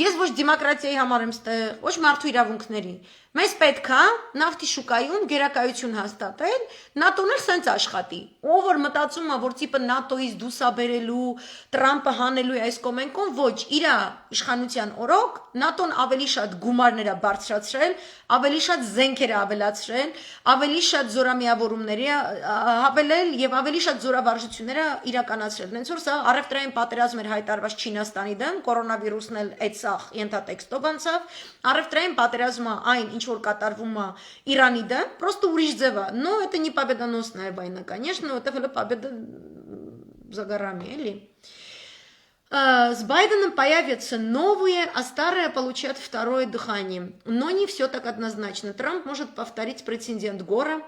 ես ոչ դեմոկրատիայի համար եմ ստեղ, ոչ մարդու իրավունքների։ Մեզ պետք է նավթի շուկայում գերակայություն հաստատել, ՆԱՏՕ-ն էլ սենց աշխատի։ Ով որ մտածում է, որ տիպը ՆԱՏՕ-ից դուսաբերելու, Տրամպը հանելու այս կոմենքոն, ոչ, իր իշխանության օրոք ՆԱՏՕ-ն ավելի շատ գումարներ է բարձրացրել, ավելի շատ զենքեր է ավելացրել, ավելի շատ զորամիավորումներ է հավելել եւ ավելի շատ զորավարժություններ է իրականացրել։ Հենց որ սա առևտրային պատերազմ էր հայտարարված Չինաստանի դեմ, կորոնավիրուսն էլ այդ սախ ենթատեքստով անցավ, առևտրային պատերազմը այն ինչ որ կատարվում է Իրանի դեմ, просто ուրիշ ձև է։ Но это не победоносная война, конечно, это победа за горами, или? С Байденом появятся новые, а старые получат второе дыхание. Но не все так однозначно. Трамп может повторить прецедент Гора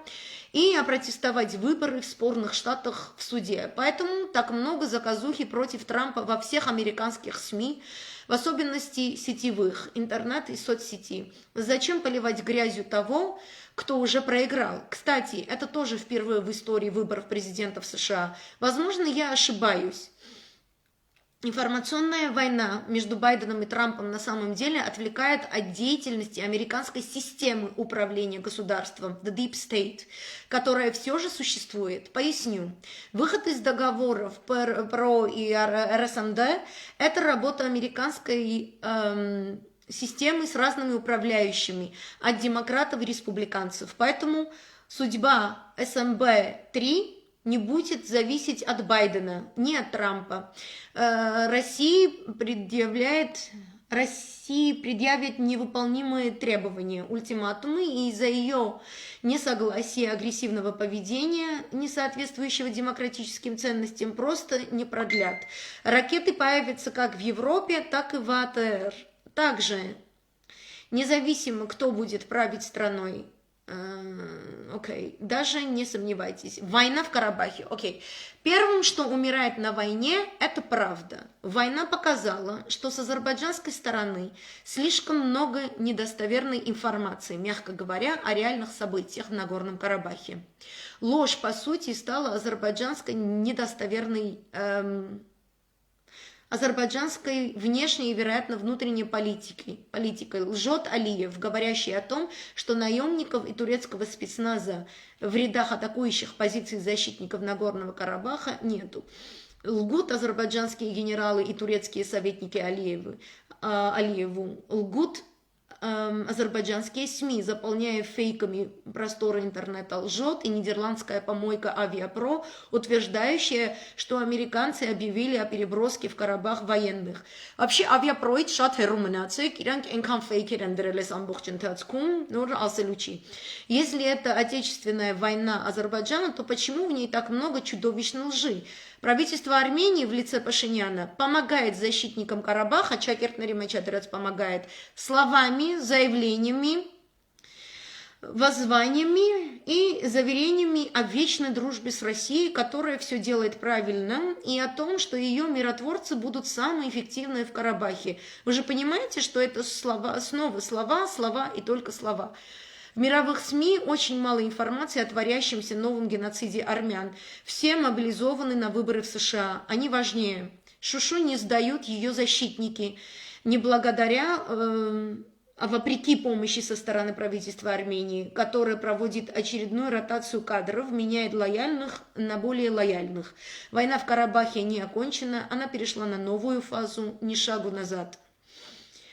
и опротестовать выборы в спорных штатах в суде. Поэтому так много заказухи против Трампа во всех американских СМИ, в особенности сетевых, интернет и соцсети. Зачем поливать грязью того, кто уже проиграл? Кстати, это тоже впервые в истории выборов президентов США. Возможно, я ошибаюсь. Информационная война между Байденом и Трампом на самом деле отвлекает от деятельности американской системы управления государством, the Deep State, которая все же существует. Поясню. Выход из договоров ПРО и РСМД – это работа американской системы с разными управляющими, от демократов и республиканцев. Поэтому судьба СМБ-3 не будет зависеть от Байдена, не от Трампа. России предъявит невыполнимые требования, ультиматумы, и из-за ее несогласия агрессивного поведения, не соответствующего демократическим ценностям, просто не продлят. Ракеты появятся как в Европе, так и в АТР. Также Независимо, кто будет править страной, окей, даже не сомневайтесь. Война в Карабахе, окей. Первым, что умирает на войне, это правда. Война показала, что с азербайджанской стороны слишком много недостоверной информации, мягко говоря, о реальных событиях в Нагорном Карабахе. Ложь, по сути, стала азербайджанской недостоверной азербайджанской внешней и, вероятно, внутренней политикой. Лжет Алиев, говорящий о том, что наемников и турецкого спецназа в рядах атакующих позиций защитников Нагорного Карабаха нету. Лгут азербайджанские генералы и турецкие советники Алиеву. Лгут азербайджанские СМИ, заполняя фейками просторы интернета. Лжет и нидерландская помойка Авиапро, утверждающая, что американцы объявили о переброске в Карабах военных. Вообще Авиапроից շատ հեռու մնացեք, իրանք այնքան ֆեյքեր են դրել այս ամբողջ ընթացքում, նոր ասելու չի. Если это отечественная война Азербайджана, то почему в ней так много чудовищной лжи? Правительство Армении в лице Пашиняна помогает защитникам Карабаха, Чакертнери Мечатерец помогает, словами, заявлениями, воззваниями и заверениями о вечной дружбе с Россией, которая все делает правильно, и о том, что ее миротворцы будут самые эффективные в Карабахе. Вы же понимаете, что это слова, снова слова и только слова. В мировых СМИ очень мало информации о творящемся новом геноциде армян. Все мобилизованы на выборы в США. Они важнее. Шушу не сдают ее защитники. Не благодаря, а вопреки помощи со стороны правительства Армении, которое проводит очередную ротацию кадров, меняет лояльных на более лояльных. Война в Карабахе не окончена, она перешла на новую фазу, ни шагу назад.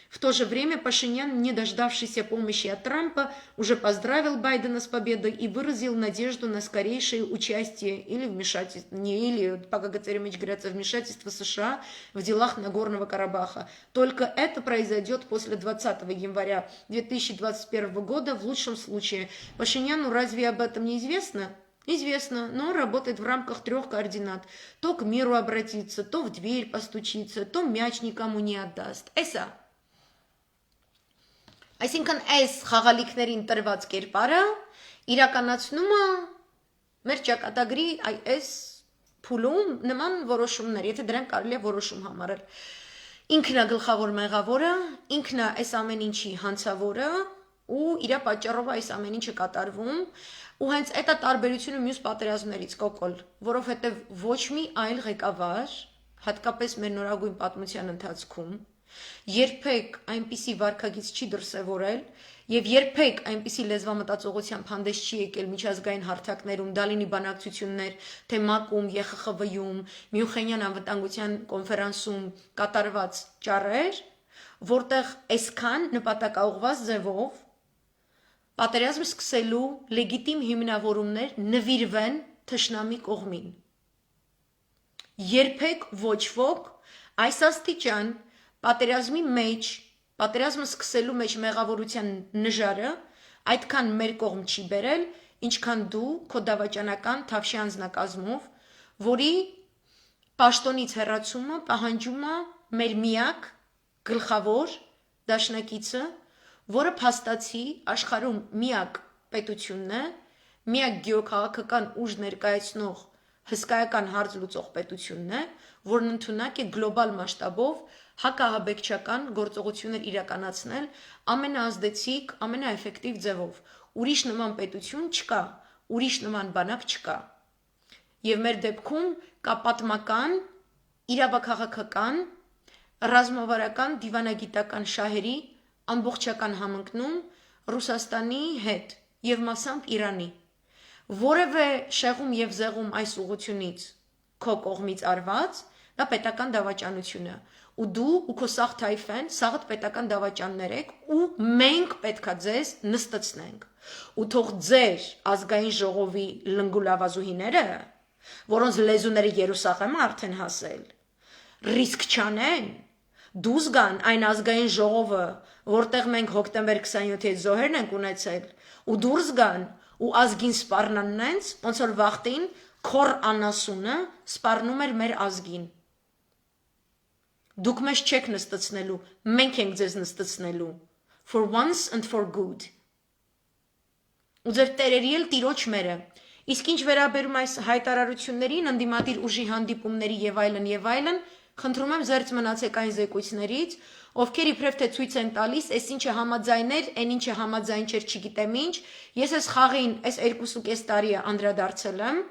В то же время Пашинян, не дождавшийся помощи от Трампа, уже поздравил Байдена с победой и выразил надежду на скорейшее участие или вмешательство, вмешательство США в делах Нагорного Карабаха. Только это произойдет после 20 января 2021 года в лучшем случае. Пашиняну разве об этом не известно? Известно, но работает в рамках 3 координат. То к миру обратиться, то в дверь постучится, то мяч никому не отдаст. Эса. Այսինքն այս խաղալիքներին տրված կերպարը իրականացնում է մեր ճակատագրի այս փուլում նման որոշումներ, եթե դրանք կարելի է որոշում համարել։ Ինքն է գլխավոր մեղավորը, ինքն է այս ամեն ինչի հանցավորը ու իր պատճառով այս ամեն ինչը կատարվում ու հենց այդ է տարբերությունը մյուս պատերազմներից կոկոլ, որովհետև ոչ մի այլ ղեկավար, հատկապես մեր նորագույն պատմության ընթացքում երբեք այնպիսի վարքագիծ չի դրսևորել եւ երբեք այնպիսի լեզվամտածողությամբ հանդես չի եկել միջազգային հարթակներում, Դալինի բանակցություններ, թե ՄԱԿ-ում, ԵԽԽՎ-ում, Մյունխենյան անվտանգության կոնֆերանսում կատարված ճառեր, որտեղ այսքան նպատակաուղված ձևով պատերազմ սկսելու լեգիտիմ հիմնավորումներ նվիրվեն թշնամի կողմին։ Երբեք ոչ ոք այս աստիճան պատերազմի մեջ, պատերազմը սկսելու մեջ մեղավորության նժարը այդքան մեր կողմ չի բերել, ինչքան դու քո դավաճանական թավշի անձնակազմով, որի պաշտոնից հեռացումը պահանջում է մեր միակ գլխավոր դաշնակիցը, որը փաստացի աշխարհում միակ պետությունն է, միակ գեոքաղաքական ուժ ներկայացնող հսկայական հարց լուծող պետությունն է, որն ընդունակ է գլոբալ մասշտաբով հակահաբեկչական գործողություններ իրականացնել ամենաազդեցիկ, ամենաէֆեկտիվ ձևով։ Ուրիշ նման պետություն չկա, ուրիշ նման բանակ չկա։ Եվ մեր դեպքում կա պատմական, իրավաքաղաքական, ռազմավարական, դիվանագիտական շահերի ամբողջական համընկնում Ռուսաստանի հետ եւ մասամբ Իրանի։ Որևէ շեղում եւ զեղում այս ուղությունից քո կողմից արված, դա պետական դավաճանություն է։ Ու դու ու քո սաղ թայֆեն, սաղդ պետական դավաճաններ եք ու մենք պետքա ձեզ նստեցնենք։ Ու թող ձեր ազգային ժողովի լնգուլավազուհիները, որոնց լեզուները Երուսաղեմը արդեն հասել, ռիսկ չանեն, դուրս գան այն ազգային ժողովը, որտեղ մենք հոկտեմբեր 27-ի զոհերն ենք ունեցել, ու դուրս գան ու ազգին սպառնան նենց, ոնց որ վախտին քոր անասունը սպառնում էր մեր ազգին։ Դուք մեզ չեք նստեցնելու, մենք ենք ձեզ նստեցնելու, for once and for good։ Ու ձեր տերերի էլ տիրոջ մերը։ Իսկ ինչ վերաբերում այս հայտարարություններին, ընդդիմադիր ուժի հանդիպումների եւ այլն, խնդրում եմ զերծ մնացեք այն զեկույցներից, ովքեր իբրև թե ցույց են տալիս, այս ինչը համաձայն էր, այն ինչը համաձայն չէր, չգիտեմ ինչ, ես այս խաղին այս 2.5 տարի է անդրադարձել եմ,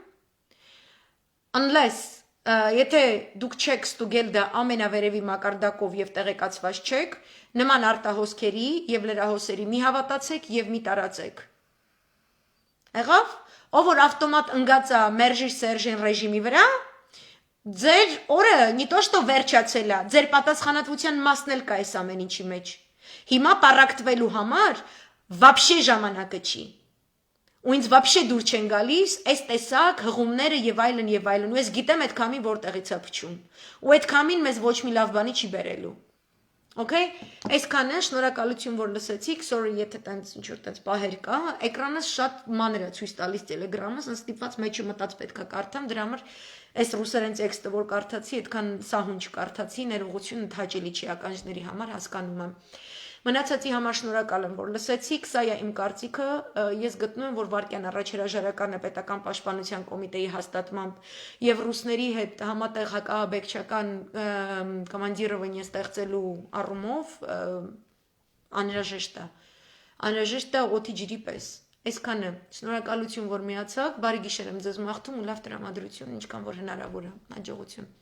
unless եթե դուք չեք ստուգել դա ամենավերևի մակարդակով եւ տեղեկացված չեք, նման արտահոսքերի եւ լրահոսերի մի հավատացեք եւ մի տարածեք։ Եղավ, ով որ ավտոմատ ընկած է մերժի Սերժեն ռեժիմի վրա, ձեր օրը не то что վերջացել է, ձեր պատասխանատվության մասն էլ կա այս ամեն ինչի մեջ։ Հիմա պարակտվելու համար вообще ժամանակը չի։ Ու ինձ вообще դուր չեն գալիս այս տեսակ հղումները եւ այլն, ու ես գիտեմ այդ քամին որտեղից է փչում։ Ու այդ քամին մեզ ոչ մի լավ բանի չի բերելու։ Okay, այսքանը, շնորհակալություն որ լսեցիք, sorry եթե տենց ինչ որ տենց պահեր կա, էկրանս շատ մանր է ցույց տալիս Telegram-ը, ասես ստիպված մեջը մտած պետքա կարդամ, դրա համար այս ռուսերեն տեքստը որ կարդացի, այդքան սահուն չկարդացի, ներողություն հաճելի չի ականջների համար հասկանում եմ։ Մնացածի համար շնորհակալ եմ, որ լսեցիք, սա է իմ կարծիքը, ես գտնում եմ, որ վարկյան առաջ հրաժարականը պետական պաշտպանության կոմիտեի հաստատմամբ եւ ռուսների հետ համատեղ հակահաբեկչական կոմանդիրովանիա ստեղծելու առումով անհրաժեշտ է օդի ջրի պես։ Այսքանը, շնորհակալություն, որ միացաք, բարի գիշեր եմ ձեզ մաղթում ու լավ տրամադրություն, ինչքան որ հնարավոր է, հաջողություն։